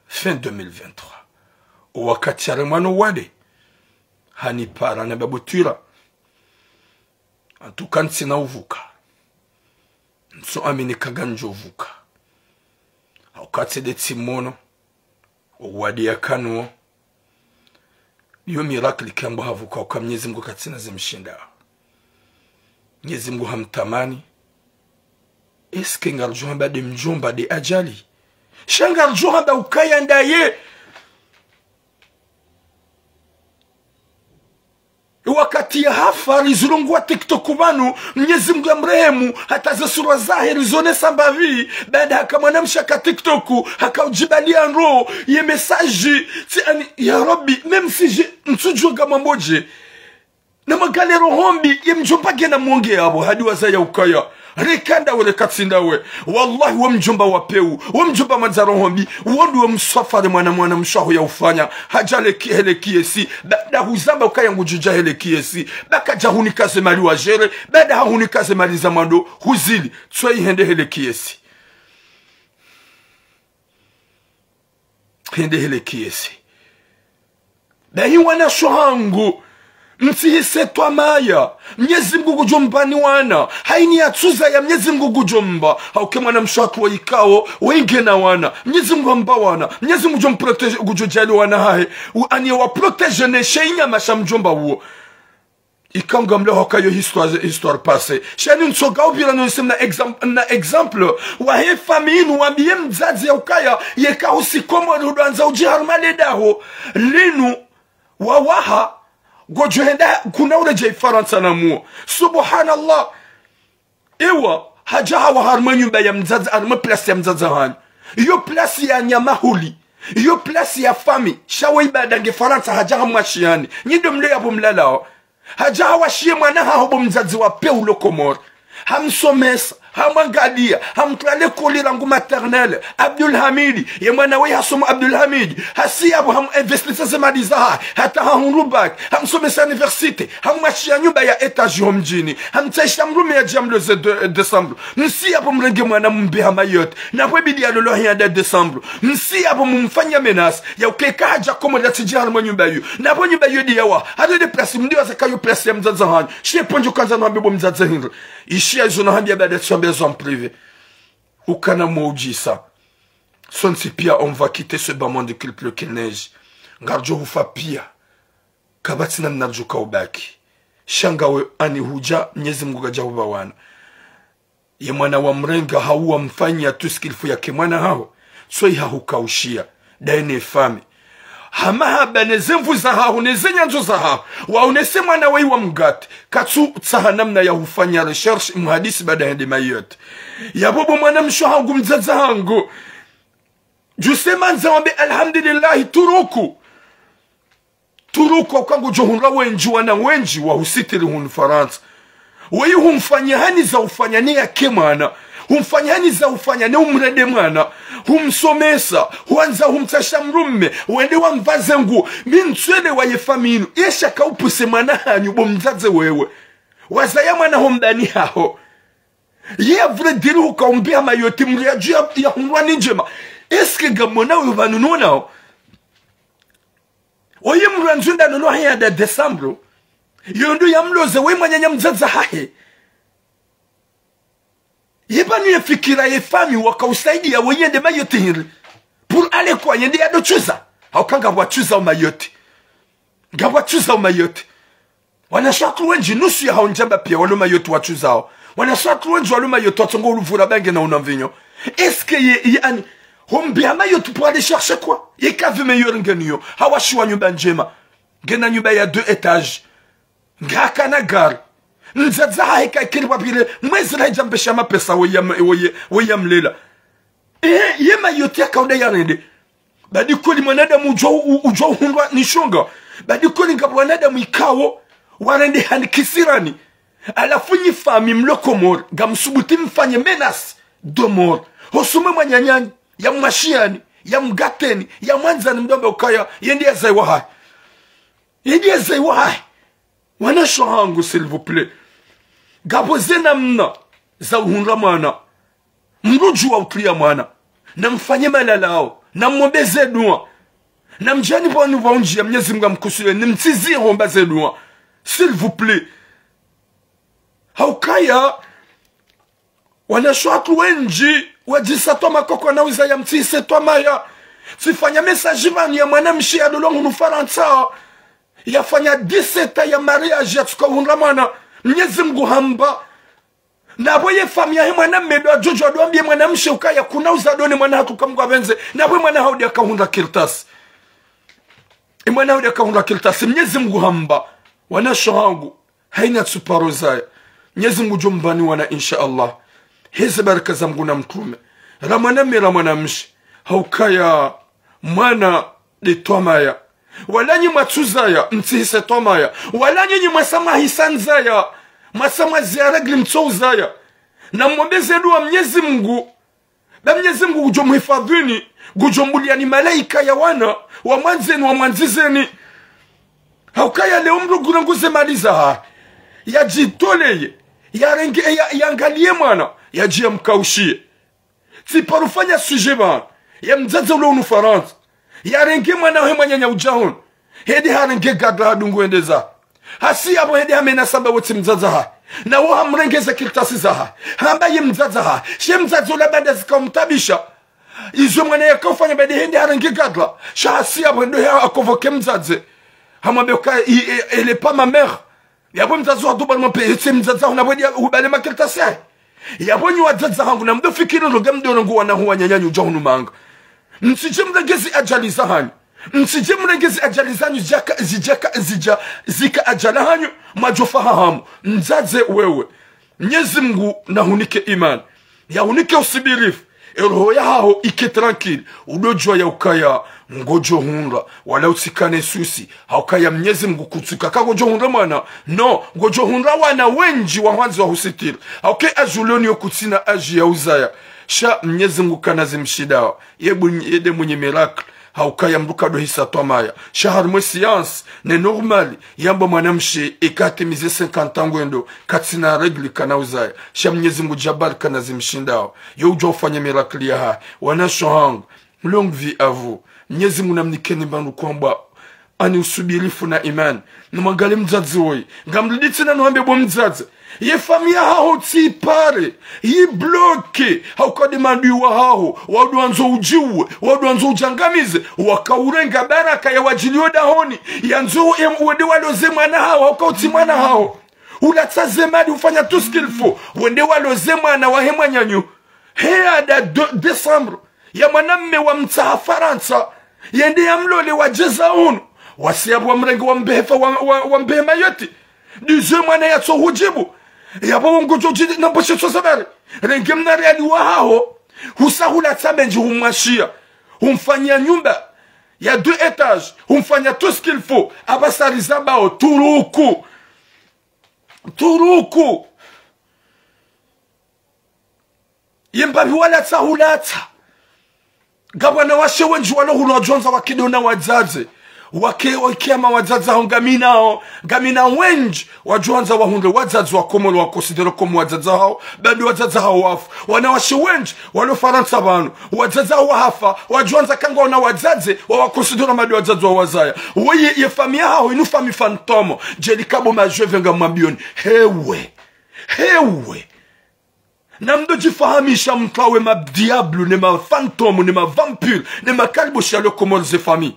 fin 2023 wakati aremano wade hani para na babutira antukansi na uvuka nso amini kaganjo uvuka wakati de timono wadi ya kanuo niyo miracle kiambo havuka kwa Mwenyezi Mungu katina zimshinda Mwenyezi Mungu hamtamani eske ngarjo hamba de mjomba de ajali shangarjo hamba ukaya ndaye wakati ya hafari zulungu wa TikTok banu Mwenyezi Mungu amrehemu hata za sura zahiri zone sambavi baada haka mwanamsha ka TikTok haka ujibalia nro ye message ya Rabbi même si je nsujua kama mboje na magale rohombi ye mjomba gena mwonge abo hadi wazaya ukaya rekanda wale katsindawe wallahi wa mjomba wapeu wa mjomba manzarohombi wondu wa msafari mwana mshaho ya ufanya hajale hele kiesi baada huzamba ukaya ngujuja hele kiesi baka jahuni kaze mali wa jere baada huni kaze mali za mando huzili tsoi hende hele kiesi skende hele kiesi dahi wana shohangu mtihise twa maya Mwenyezi Mungu kujombani wana haini ya tuza ya Mwenyezi Mungu kujomba hauke mwana mshatu wa ikao wenge na wana Mwenyezi Mungu amba wana Mwenyezi Mungu jom protege kujojali wana hae ani wa protege ne sheinya masha mjomba huo ikanga mle hokayo histoire passée shani nsoga ubira no na exemple wa he famille wa biye mzazi ya ukaya yeka usikomo rudanza ujiharmale daho linu wawaha gojohenda kuna ureje Faransa na muo subhanallah ewa hajaha wa harmanyu ba ya mzazi arma place ya mzazi hani iyo place ya nyamahuli iyo place ya fami shawe ibada nge Faransa hajaha mwashiani nyido mle ya bomlalao hajaha washie mwana haobo mzazi wa Paulo Komor hamsomesa hamangadia hamtrale koli rangu maternelle Abdul Hamidi ye mwana we hasomo Abdul Hamidi hasi abo ham investisa se madiza hata hamrubak hamsomesa universite hamwashia nyumba ya etage mjini hamtaisha mrume ya jamlo ze Desembre msi abo mrenge mwana mbe hamayot na bwebidi alolo ya Desembre msi abo mumfanya menace ya ukeka haja komoda tijara mwa nyumba yu na bo nyumba yu diyawa hado de place mndi wa zakayo place ya mzaza hani shie ponjo kanza na bebo mzaza hinro ishia izo na hambia bada maison privée. Ou kana moujisa. Son si pia, on va quitter ce bas monde qu'il pleut qu'il neige. Ngarjo hufa pia. Kabatina narjo kaubaki. Shangawe ani huja, Mwenyezi Mungu gaja hubawana. Ye mwana wa mrenga hauwa mfanya tout ce qu'il faut ya kemwana hao. Soi hahukaushia. Daine fami. Hamaha beneze mvuza hao, neze nyanzo za hao. Waunese mwana wei wa mgati. Katsu tsahanamna ya hufanya recherche muhadisi bada hende mayote. Ya bobo mwana msho hangu mzaza hangu. Jusema nzawambe alhamdulillahi turuku. Turuku wakangu johunra wenji wana wenji wa husitiri hunu Faransa. Wei humfanya hani za ufanya ni ya kemana. Humfanya hani za ufanya ni umrede mwana. Humsomesa, huanza humtasha mrume, wende wa mvaze ngu, mintuele wa ye faminu, yesha kaupuse mwana hanyu bomzaze wewe. Wazaya mwana homdani hao. Ye vre diru hukaombea mayoti mriaju ya hunwa ninjema. Eske gamona uvanunu nao? Oye mruanzunda nono haya da Desembre. Yondu ya mloze we mwanya mzaza hahe. Yebanu ya fikira ye fami waka usaidi ya weyende mayote hiri. Pour ale kwa yende ya dochuza. Haukanga wachuza umayote. Nga wachuza umayote. Wanashatu wenji nusu ya haunjamba pia walo mayote wachuza hao. Wanashatu wenji walo mayote watongo uluvura bange na unamvinyo. Eske ye ani. Hombea mayote pour aller chercher quoi? Ye kavi meyor ngeniyo. Hawashiwa nyumba njema. Ngena nyumba ya 2 étages. Nga kana gari. Nzaza haika kiri wapile mwezi na hijambesha mapesa we mlela. Ye mayote ya kaunde ya rende. Badi kuli mwanadamu ujwa uhundwa nishonga. Badi kuli nga mwanadamu ikawo warende hani kisirani. Alafu nyi fami mloko mor. Gamsubuti mfanye menas do mor. Hosume mwanyanyanyi. Ya mwashiani. Ya mgateni. Ya mwanzani mdombe ukaya. Yendi ya zaiwa hai. Yendi ya zaiwa hai. Wana shohangu s'il vous plaît. Gaboze namna za uhunra mwana. Mruju wa utlia mwana. Na mfanye malalao. Na mwombeze dua. Na mjani wanu waunji ya Mwenyezi Mungu mkusue. Ni mtizi hombaze dua. S'il vous plaît. Haukaya. Wana shohatu wenji. Wajisa toa makoko na uza ya mtise toa maya. Sifanya mesajivani ya mwana mshi ya dolongu nufaransa. Yafanya 17 ya mariage ya tuka uhunra mwana. Mwenyezi Mungu hamba. Na boye famia hii mwana mmedo jojo aduambie mwana mshe ukaya kuna uzadone mwana hatuka Mungu abenze. Na boye mwana haudi akahunra kirtasi. Mwana haudi akahunra kirtasi. Mwenyezi Mungu hamba. Wana shohangu. Haina tsuparozaya. Mwenyezi Mungu jombani wana insha Allah. Hizi baraka za Mungu na mtume. Ramana mshe. Haukaya mwana de tomaya. Walanyi matuzaya mtihise tomaya. Walanyi masama hisanzaya. Masama ziaragli mtozaya. Na mwombeze dua Mwenyezi Mungu. Na Mwenyezi Mungu ujomhifadhini. Gujombuliani malaika ya wana. Wa mwanzeni wa mwanzizeni. Haukaya leo mrugu nanguze maliza. Yajitoleye. Yangalie mwana. Yajia mkaushie. Siparufanya suje bana. Ya mzaza ule unufaransa. Yarenge mwana we mwanya ujahon. Hedi harenge gadra hadungu endeza. Hasi abo hedi hamena samba wote mzaza ha. Na wo hamrengeze kirtasi za ha. Hamba ye mzaza ha. She mzazo la bada zika umtabisha. Izo mwana ya kufanya badi hedi harenge gadra. Sha hasi abo hendo ya akovoke mzaze. Hamabeka elle est pas ma mère. Yabo mzazo haduba mpe etse mzaza unabodi ubale makirtasi ha. Yabo nyu wazaza hangu na mdo fikiri rogamdo ngo wana huwa nyanyanyu jahunu manga. Msije mregezi ajaliza hanyu. Msije mregezi ajaliza hanyu zika ajala hanyu majofa hamu. Mzaze wewe. Mwenyezi Mungu na hunike iman. Ya hunike usibirifu. Roho ya hao ike tranquille. Udojwa ya ukaya ngojo hunra. Wala usikane susi. Haukaya Mwenyezi Mungu kutuka. Kagojo hunra mana. No. Ngojo hunra wana wenji wa hanzi wa husitiri. Hauke ajuloni yokutina aji ya uzaya. Sha Mwenyezi Mungu kanazi mshidawa. Yede mwenye miracle. Haukaya mruka do hisa tomaya. Sha harmwe science. Ne normali. Yamba mwanamshi ikatimize 50 angwendo. Katina regli kana uzaya. Sha Mwenyezi Mungu jabari kanazi mshidawa. Yo ujo ufanye miracle ya hai. Wanasho hangu. Longue vie à vous. Mwenyezi Mungu namnikeni bandu kwamba ani usubirifu na imani. Numagale mzazi woi. Ngamliditi na nuhambe bo mzazi. Ye famia hao tipare. Ye bloke. Hauka demandu wa hao. Wadu anzo ujiwe. Wadu anzo ujangamize. Wakaurenga baraka ya wajilio dahoni. Yanzo wende waloze mwana hao. Hauka uti mwana hao. Ulata zemadi ufanya tout ce qu'il faut. Wende waloze mwana wahemwa nyanyu. Hea da Desembre. Ya mwanamme wa mtaha Faransa. Yende ya mlole wa jeza unu. Wasiabu wa mrengo wa mbehefa wa mbehema yote. Dize mwana ya so hujibu. Yaba wongo jojidi na mboshe so sabari. Renge mnari ali wa hao. Husahula tabenji humashia. Humfanya nyumba. Ya 2 étages. Humfanya tout ce qu'il faut. Abasari zabao. Turuku. Turuku. Yembabi wala tahulata. Gabwana washe wenji walo hulojonza wakidona wazaze. Wakiama wazaze hao gamina wenji wajuanza wahunde wazaze wakomolo wakosidero komu wazaze hao bado wazaze hao wafu wanawashe wenji walo Faransa banu wazaze hao wahafa wajuanza kanga wana wazaze wakosidero madi wazaze wa wazaya weye ye famia hao inu fami fantomo jelikabo majwe venga mabioni hewe na mdo jifahamisha mtawe ma diablo ne ma fantôme ne ma vampire ne ma kalbo shalo komol ze famille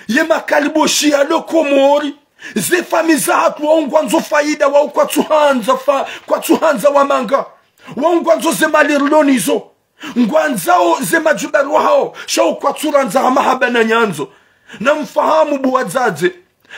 ye ma kalbo shalo komori ze famille za hatu waungwanzo faida wa kwa tuhanza wa manga waungwanzo ze malirlonizo ngwanzao ze majubaru hao shau kwa turanza mahaba na nyanzo na mfahamu buwazaze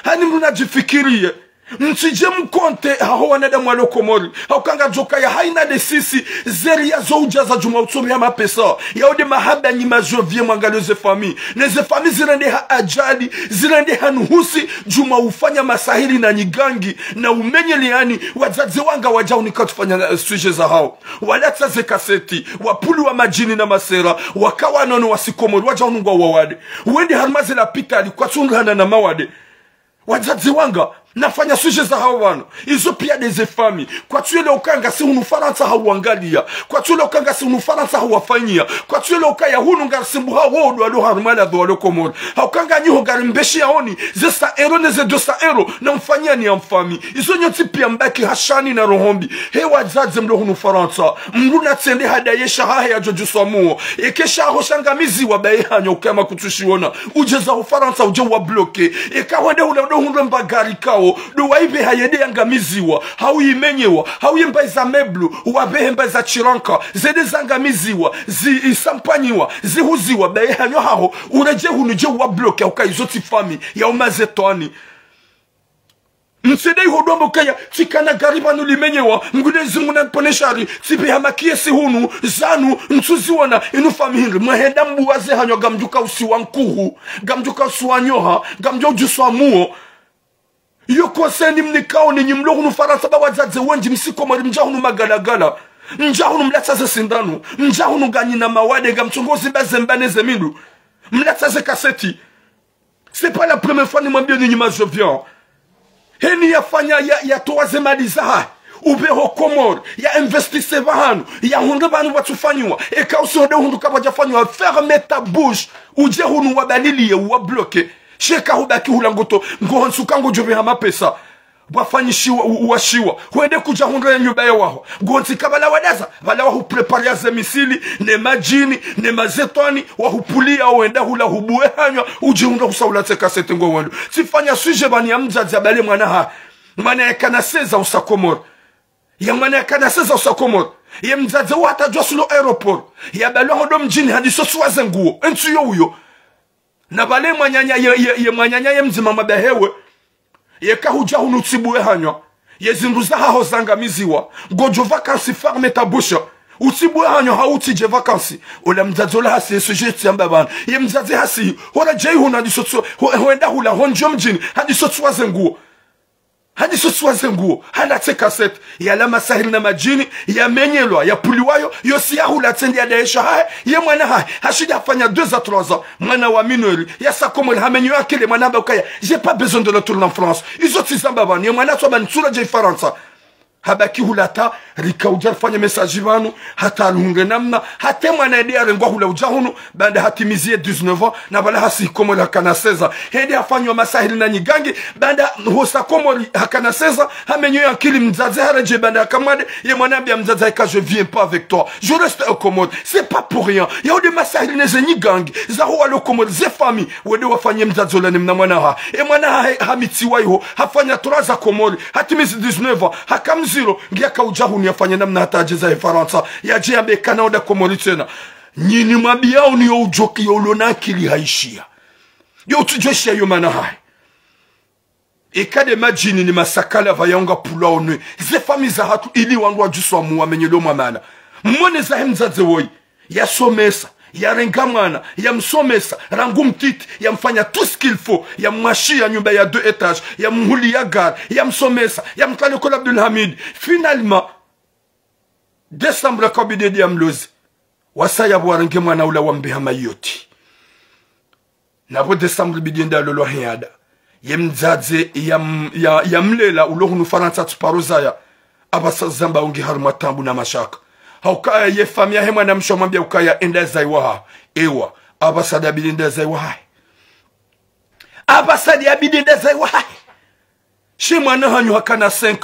hani mnajifikirie msije mkonte hao wanadamu walokomori haukanga joka ya haina de sisi zeri ya zouja za juma utsumi ya mapesa ya ode mahaba ni majovie mwangalio ze famille ne ze famille zirende ha ajali zirende hanuhusi juma ufanya masahili na nyigangi na umenye liani wazazi wanga wajao nikatufanya suje za hao walata ze kaseti wapuli wa majini na masera wakawa nono wasikomori wajao nungwa wawade uende harmaze la pita alikuwa tundhana na mawade wazazi wanga nafanya suje za hao wano izo pia deze famille kwa tuele ukanga si hunu Faransa hauangalia kwa tuele ukanga si hunu Faransa hauwafanyia kwa tuele ukaya hunu ngarsimbu hao wodo walo harumala do walo komori haukanga nyiho garimbeshi ya honi zesta ero neze 200 euro na mfanyia ni ya mfami izo nyoti pia mbaki hashani na rohombi he wazazi mlo hunu Faransa mluna tende hadayesha hahe ya joju swamuo ekesha hoshangamizi wabaye hanyo ukama kutushiona uje za Faransa uje wa bloke ekawade huledo hunu mbagari kao do waibe hayede yangamiziwa hauyimenyewa hauyimba za meblu wabehemba za chiranka zede zangamiziwa isampanyiwa zihuziwa bae hanyo hao ureje hunuje wa bloke ukayizoti fami ya umaze toani msede ihodombo kaya tikana gariba nulimenyewa mgudezi munanponeshari tipe hamakie si hunu zanu mtuziwana inu famihiri mwahenda mbuwaze hanyo gamjuka usiwa nkuhu gamjuka usiwa nyoha gamjuka usiwa muo yoko seni mnikao ni nyimlogu nufarasa ba wazaze wenji msikomari mjahunu magalagala mjahunu mlataze sindanu mjahunu ganyi na mawade gamchongozi bazembane zemilu mlataze kaseti c'est pas la première fois ni mwambio ni nyima je viens heni yafanya ya toaze mali zaha ube ho Komoro ya investisse bahanu ya hunde banu batufanywa eka usonde hundu kabajafanywa ferme ta bouche uje hunu wabalili wa bloquer sheka hubaki hulangoto ngohonsuka ngo jobe hama pesa bafanyishiwa uwashiwa huende kuja hundu ya nyumba yaho gonzi kabala wadaza bala wa prepare za misili ne majini ne mazetoni wa hupulia uenda hula hubue hanywa uje hundu kusaula teka sete ngo wendo sifanya suje bani ya mzazi bale mwana ha mwana ya kanaseza usakomoro ya mwana ya kanaseza usakomoro ya mzazi wa hatajua sulo aeroport ya bala hondo mjini hadi soswa zenguo entu yo uyo na bale mwanyanya ye mwanyanya ye mzima mabehewe ye kahuja hunu tsibuwe hanywa ye zinduza haho zangamiziwa gojo vakansi farme tabusha utsibuwe hanywa hauti je vakansi ola mzazi ola hasi sujeti yamba bana ye mzazi hasi hora jai huna hadi soswa huenda hula honjo mjini hadi soswa zenguo hadi soswa zenguo hana teka set ya lama sahil na majini ya menyelwa ya puliwayo yosi ya hula tendi ya daesha hae ye mwana hae hashidi afanya 2 à 3 ans mwana wa minori ya sakomol hamenyo ya kele mwana bakaya j'ai pas besoin de retourner en France izo tizamba bani ye mwana soba nitsura jai faransa habaki hulata rika ujar fanya message vanu hata alhunge namna hata mwana edi arengwa hula ujahunu banda hatimizie 19 ans na bala hasi komoli hakana 16 ans hedi afanywa masahili na nyigangi banda hosa komoli hakana 16 ans hamenyo ya kili mzaze haraje banda hakamade ye mwana bia mzaze haka je viens pas avec toi je reste au Comore c'est pas pour rien ya ode masahili neze nyigangi za huwa lo Comore ze famille wede wafanye mzaze ola nimna mwana ha e mwana hamitiwa iho hafanya 3 za Comore hatimizi 19 ans hakamzi ngia kaujahu ni afanye namna hata ajeza ya Faransa ya jia mekana oda Komori tena nyini mabiao ni yo ujoki yo ulona akili haishia yo utujoshia yo mana hai ekade majini ni masakala vayonga pula onwe ze fami za hatu ili wangu wa juswa muwa menyelo mamana mwone za hemzaze woi ya somesa ya rengamana ya msomesa rangu mtiti ya mfanya tout ce qu'il faut ya mwashi ya nyumba ya 2 étages ya mhuli ya gare ya msomesa ya mkale kola Abdulhamid finalement décembre kabide ya mlozi wasaya bwarenge mwana ula wambeha mayoti nabo décembre bidenda lolo hiada ya mzaze ya mlela ulohunu Faransa tuparozaya abasa zamba ungi harma tambu na mashaka haukaya ye famia hema na mshomambia ukaya enda zaiwaha ewa abasada bilinda zaiwaha abasada bilinda zaiwaha shi mwana hanyu hakana 5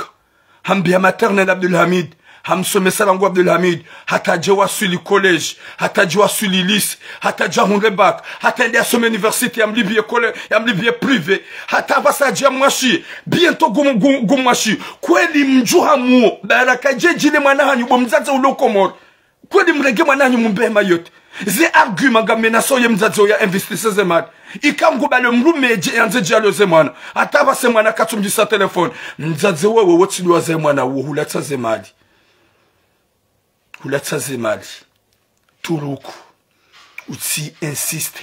hambia maternelle Abdulhamid hamsomesa langu Abdulhamid hatajewa suli college hatajewa suli lycée hataja hunde bac hataenda some université ya mlibie college ya mlibie privé hatabasaje mwashi bientôt gumwashi kweli mjuha muo baraka jejile mwana hanyu bomzaze ulo Komoro kweli mrege mwana hanyu mbema yote ze argument gamena so ye mzaze ya investisse zemad ikangubale mrumeje yanze jalo zemana atabase mwana katumjisa telefone mzaze wewe wotsilwa zemana wo hulatsa zemadi hulatsa zemali turuku uti insiste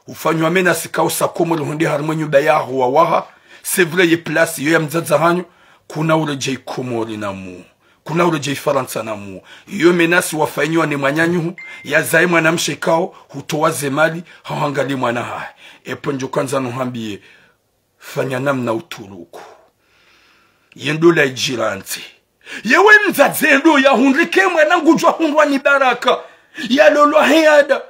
ufanywa mena sikao sakomolo hundi harmonyo bayaho wawaha c'est vrai ye place yo ya mzaza hanyu kuna ureje Komori namu kuna ureje Faransa namu yo menasi wafanywa ni manyanyu ya zai mwana mshekao hutoa zemali hawangali mwana hai eponjo kwanza nuhambie fanya namna uturuku yendo la jirante yewe mzaze ndo ya hundrike mwana ngujwa hundwa ni baraka ya lolo hiada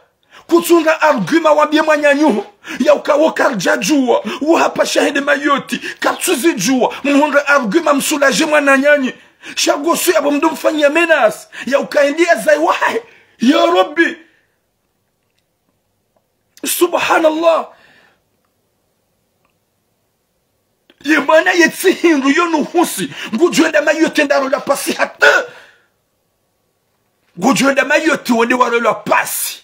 kutunga argument wambie mwanyanyu ya ukawokar jajua uhapa shahide mayoti katsuzi jua muhundra argument msulaje mwananyanyi shagosu ya bomdo mfanya menas ya ukaendia zaiwahi ya Rabbi subhanallah ye mana yetsi hindu yonu husi ngujwenda mayote ndaro la pasi hata ngujwenda mayote wende waro la pasi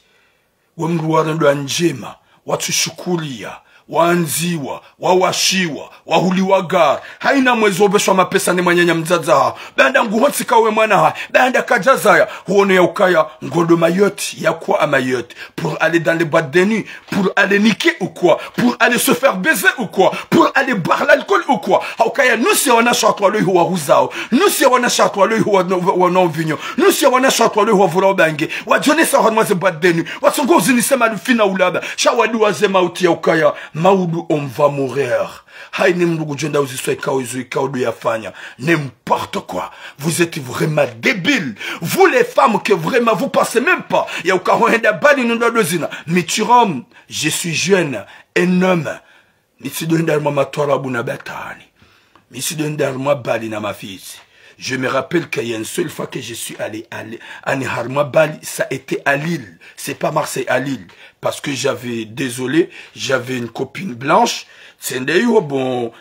wamru waro njema watu shukulia waanziwa wawashiwa wahuliwa gar haina mwezi obeshwa mapesa ni manyanya mzaza banda nguhotsi kawe mwana ha banda kajazaya huone ya ukaya ngodo mayoti ya kwa amayoti pour aller dans les boîtes de nuit pour aller niquer ou quoi pour aller se faire baiser ou quoi pour aller boire l'alcool ou quoi ukaya nusi wana shatwa lo huwa huzao nusi wana shatwa lo huwa non vinyo nusi wana shatwa lo huwa vura bange wajonesa hanwa ze boîtes de nuit wasongo zinisema lufina ulaba shawadu wazema uti ya ukaya Maoudou, on va mourir. N'importe quoi. Vous êtes vraiment débiles. Vous les femmes que vraiment vous pensez même pas. Mituram, je suis jeune, un homme. Je me rappelle qu'il y a une seule fois que je suis allé à Niharma Bali, ça a été à Lille. C'est pas Marseille, à Lille. Parce que j'avais une copine blanche. C'est bon,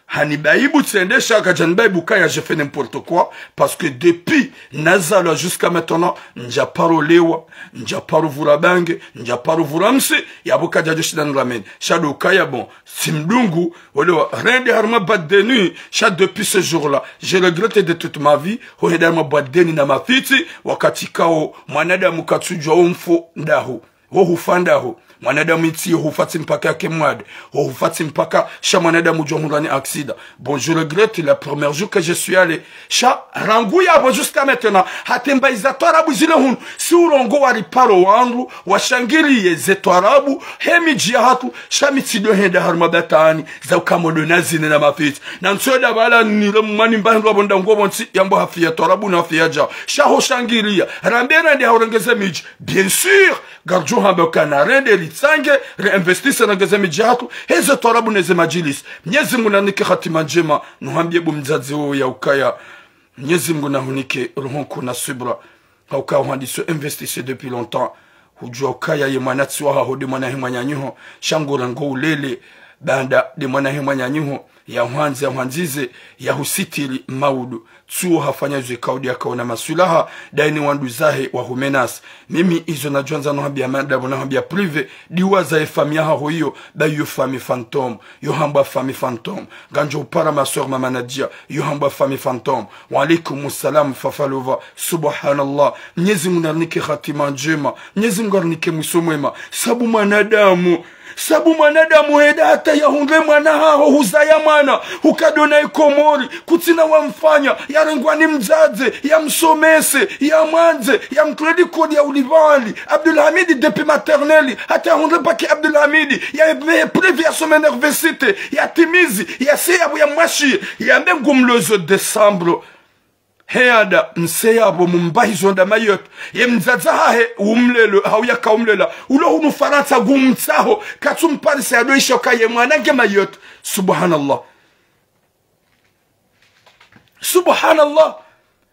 Hani Baïbou, c'est chaque Baïbou, quand j'ai fait n'importe quoi. Parce que depuis Nazala jusqu'à maintenant, n'ja paro lewa, n'ja paro vurabang, n'ja paro vuramse, yabuka djadoshidan ramen. Chado kaya bon, simdungu, walewa, rien de harma bad de nuit, chad depuis ce jour-là. J'ai regretté de toute ma vie, hohedarma bad de nuit na ma fiti, wakati kao, manada mukatsujo umfo ndahu, wohufandahu. Mwanadamu iti hufati mpaka kemwade, hufati mpaka sha mwanadamu johundani aksida. Bon, je regrette la première jour que je suis allé. Sha rangouya bo jusqu'à maintenant. Hatemba izatoarabu zile hunu. Si urongo wariparo wangu, washangili ye zetoarabu, hemi jihatu, sha mitido henda harmabatani, za ukamodo nazine na mafiti. Na nsoda bala nile mani mbandu wabonda ngobonti, yambo hafia toarabu na hafia jao. Sha ho shangili ya, rambena ndi haurengeze miji. Bien sûr, garjo hambokana, rende sange reinvestisse na gazemi jatu heze torabu neze majilis Mwenyezi Mungu nanike hatima njema nuhambie bumzazi wao ya ukaya Mwenyezi Mungu nahunike rohonko na subra ukaya uhandiso investisse depuis longtemps hujua ukaya ye manatsi wa hodi mwana himanyanyuho shangura ngo ulele banda de mwana himanyanyuho ya hanzize ya husitiri maudu tsuo hafanya zwe kaudi ya kaona masulaha daini wandu zahe wa humenas mimi izo na juanza nohambia madabu nohambia prive diwa zahe famia hao hiyo da yu fami fantom yu hamba fami fantom ganjo upara masor mama Nadia yu hamba fami fantom wa alaikum salam fafalova subhanallah Mwenyezi Mungu nanike khatima njema Mwenyezi Mungu nanike mwisomwema sabu mwanadamu heda hata ya hunge mwana hao huzaya mwana hukadona ikomori kutina wamfanya ya rengwani mzaze ya msomese ya manze ya mkredi kodi ya ulivali Abdulhamidi depi materneli hata ya hunge baki Abdulhamidi ya previ ya some nervesite ya timizi ya seyabu ya mwashi ya mengumlozo Desambro Heada mseyabo mumbahizo nda mayot ye mzaza hahe umlelo hauya ka umlela ulo hunu faransa gumtsaho katumparisa yadoisha kaye mwanange mayot subhanallah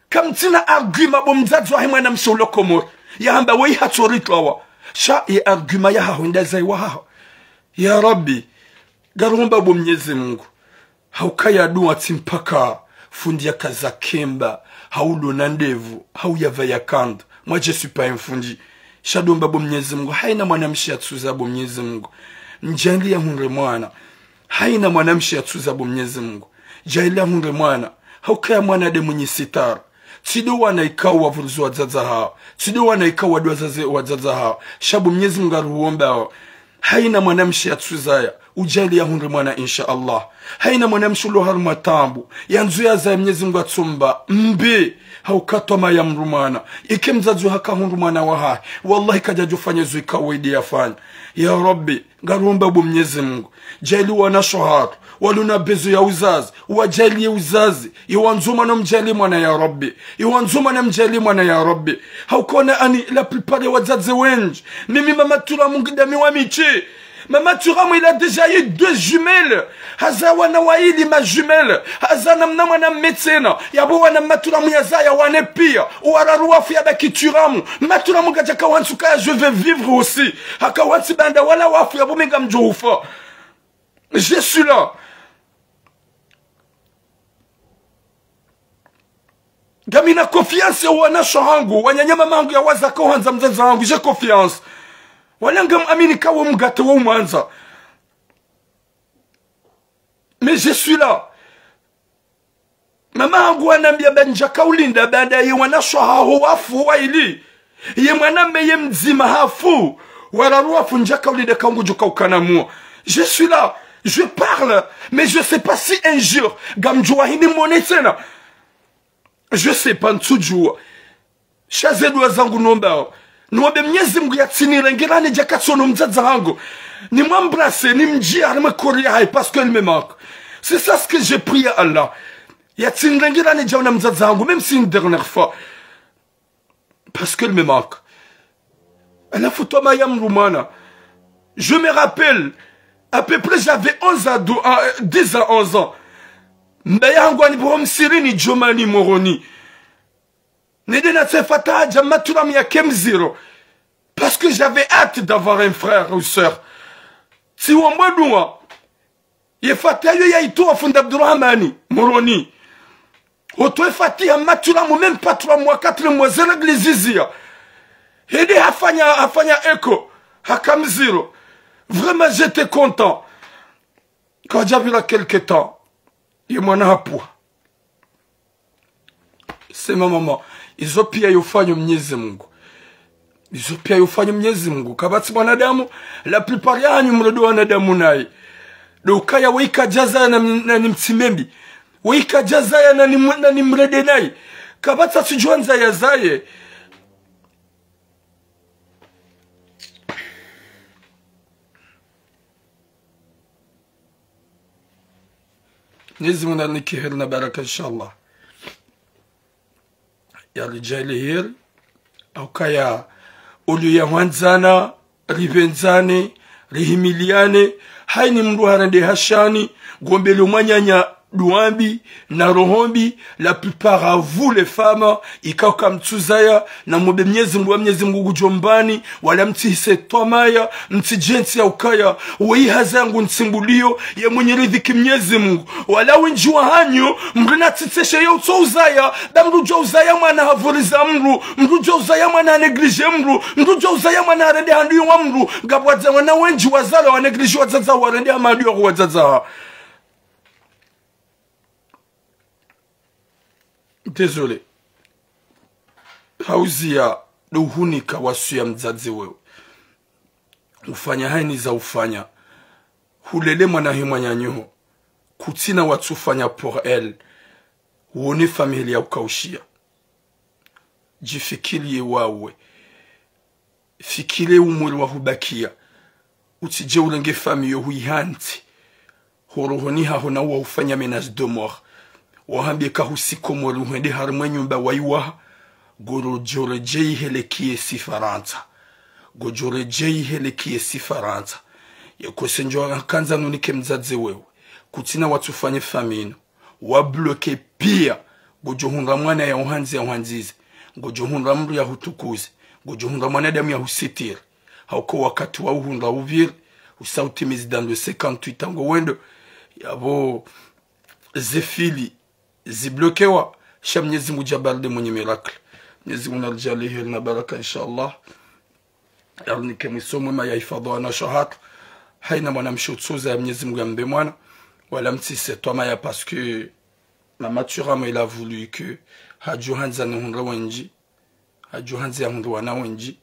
kamtina arguma bo mzaza hahe mwana msolo komor ya hamba wei hatoritlawa sha ye arguma ya hahunda zaiwa haho ya rabbi garumba bo Mwenyezi Mungu haukaya dua timpaka fundi ya kaza kemba haulo na ndevu hauyava ya kanda moi je suis pas un fundi shadomba bo Mwenyezi Mungu haina mwanamshi atsuza bo Mwenyezi Mungu njalia hunre mwana haina mwanamshi atsuza bo Mwenyezi Mungu jaila hunre mwana haukaya mwana de mwenye sitara tido wana ikawa vuruzu wazaza hao tido wana ikawa wazaza hao shabu Mwenyezi Mungu aruomba haina mwanamshi atsuzaya ujali ya hunre mwana insha Allah haina mwanamshi ulo haruma tambu yanzu ya za Mwenyezi Mungu atsumba mbe haukatoma ya mrumana ike mzazu haka hunre mwana waha wallahi kajajo fanya zu ikawaidi ya fanya ya Rabbi garumba bu Mwenyezi Mungu jali wana shohatu waluna bezu ya uzazi wajali uzazi iwanzuma na mjali mwana ya Rabbi iwanzuma na mjali mwana ya Rabbi haukona ani la plupart ya wazazi wengi mimi mama tura mungidami wa michi Maman Turam, il a déjà eu 2 jumelles. Hazawana waili ma jumelle. Hazana mnamana médecin. Yabo wana Maturam yazaya wane pire. Ouararua fia baki Turam. Maturam gajaka wansuka je vais vivre aussi. Haka wansi banda wala wafu yabo menga mjoufa. Je suis là. Gamina confiance wana shohangu. Wanyanyama mangu ya wazaka wanza mzaza wangu. J'ai confiance. Walangam amini kawo mgata wa umanza. Mais je suis là. Mama angu anambia banja kaulinda banda ye wana shohaho wafu waili. Ye mwanambe ye mzima hafu. Wararua funja kaulinda kaungu joka ukanamua. Je suis là. Je parle. Mais je sais pas si un jour. Gamjua hini monetena. Je sais pas nsujua. Shazedu wazangu nombao. Nwebe Mwenyezi Mungu ya tsinira ngerane jakatsono mzaza hangu ni m'embrasser, ni me dire, ni me courir, parce qu'elle me manque. C'est ça ce que j'ai prié à Allah. Il y a même si une dernière fois. Parce qu'elle me manque. Je me rappelle, à peu près j'avais 10 à 11 ans. Parce que j'avais hâte d'avoir un frère ou soeur. Si on m'a dit, il faut que Moroni. Auto fati ya matura même pas 3 mois 4 mois zera glizizia. Hedi afanya echo hakamziro. Vraiment j'étais content. Quand j'ai vu là quelques temps, il m'en a pour. C'est ma maman. Izopia yofanya Mwenyezi Mungu. Izopia yofanya Mwenyezi Mungu. Kabati mwanadamu la plupart yanyu mrodo wanadamu naye. Dokaya wika jaza na nimtimembi. Wika jazaya na ni mrede nai. Kabata sijuanza ya zaye. Mwenyezi Mungu aniki heri na baraka inshallah. Ya rijali heri. Au kaya ulu ya wanzana, rivenzane, rihimiliane. Haini mru harande hashani. Gombele umanyanya Douambi, Narohombi, la plupart à vous les femmes, ikauka mtuzaya, na mwebe Mwenyezi Mungu jombani, wala mtihise tomaya, mtijensi ya ukaya, wei hazangu ntsimbulio, ya mwenye ridhiki Mwenyezi Mungu, wala wenjua hanyo, mrina titeshe ya utozaya, da mrujua uzaya mwana havoriza mrujua uzaya mwana neglije mrujua uzaya mwana harende handuyo wa gabwadza wana wenji wazala wa neglije wazaza warende hamaduyo wazaza. Désolé. Hauzia duhunika wasu ya mzazi wewe. Ufanya haini za ufanya. Hulele mwanahi mwanyanyuho. Kutina watu ufanya pour elle. Uone familia ukaushia. Jifikirie wawe. Fikire umuri wa hubakia. Utije ulenge familia huihanti. Horohoni hahona wa ufanya menage de mort. Wahambie kahusiko mwelu hende harumwe nyumba waiwa gorojorejei helekie sifaranza gojorejei helekie sifaranza yakosenjwa kanza nunike mzazi wewe kutina watu fanye famino wabloke pia gojohunga mwana ya uhanzize gojohunga mru ya hutukuze gojohunga mwana damu ya husitiri hauko wakati wa uhunga uviri usautimizi dans le 58 ango wendo yabo zefili ziblokewa sha Mwenyezi Mungu jabalde mwenye miracle. Mwenyezi Mungu narjali heri na baraka inshallah. Yarnike mwisomo ma yaifadhu na shahat. Haina mwana mshotsoza ya Mwenyezi Mungu ambe mwana wala mtise toma ya parce que ma maturama il a voulu que hajuhanza ne hundra wenji hajuhanza ya hundra wana wenji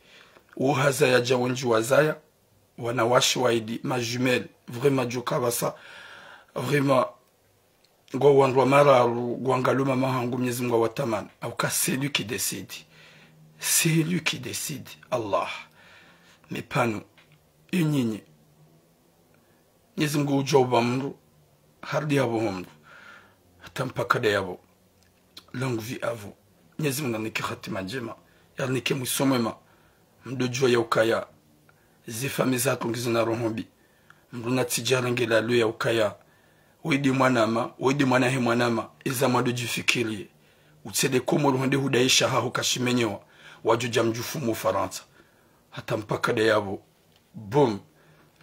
uhaza ya jawenji wazaya wana washi waidi ma jumelle vraiment jokabasa vraiment Go wandwa mararu gwangaluma mahangu Mwenyezi Mungu watamana au ka c'est lui qui décide. C'est lui qui décide, Allah. Mais pas nous. Nyinyi. Mwenyezi Mungu ujoba mru hardi yabo mru. Hatampaka de yabo. Longue vie à vous. Mwenyezi Mungu anike khatima njema. Yarnike mwisomema. Mdojua ya ukaya. Zifami zako ngizina rohombi. Mruna tijara ngela lu ya ukaya. Widi mwana he mwanama iza mwado jifikirie utsede komoro hende hudaisha haho kashimenyewa wajuja mjufu mu Faransa hata mpaka de yabo boom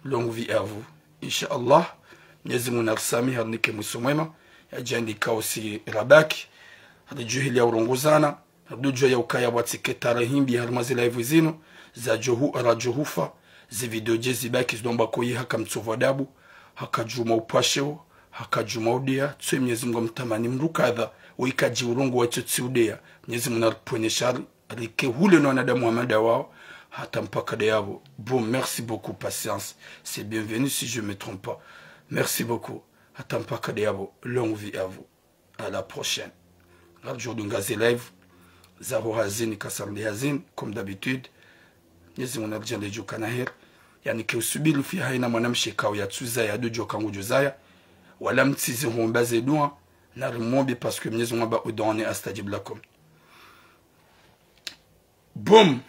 longue vie à vous inshallah Mwenyezi Mungu narsami harnike musomema yajandika osi rabaki hadi juhili ya urongozana hadi jua ya ukaya watiketara himbi harmazi live zino za johu arajohufa zi video jezi baki zidomba koyi haka mtsovodabu haka juma upasheo hakajuma udia tso Mwenyezi Mungu mtamani mrukadha wikaji urungu wetu tsiudia Mwenyezi Mungu narponyesha rike hule na wanadamu wa mada wao hata mpaka de yabo. Bon, merci beaucoup, patience, c'est bienvenu si je me trompe pas. Merci beaucoup, hata mpaka de yabo. Longue vie à vous, à la prochaine. Radio Dungazi Live Zaro Hazin Kasarli Hazin comme d'habitude. Mwenyezi Mungu narjande jukana her yani ke usubiri fi haina mwanamshe kao ya tuza ya dojo kangu jozaya wala mtizi humbaze dua na rumombe parce que Mwenyezi Mungu ba udone astajib lakum. Boum.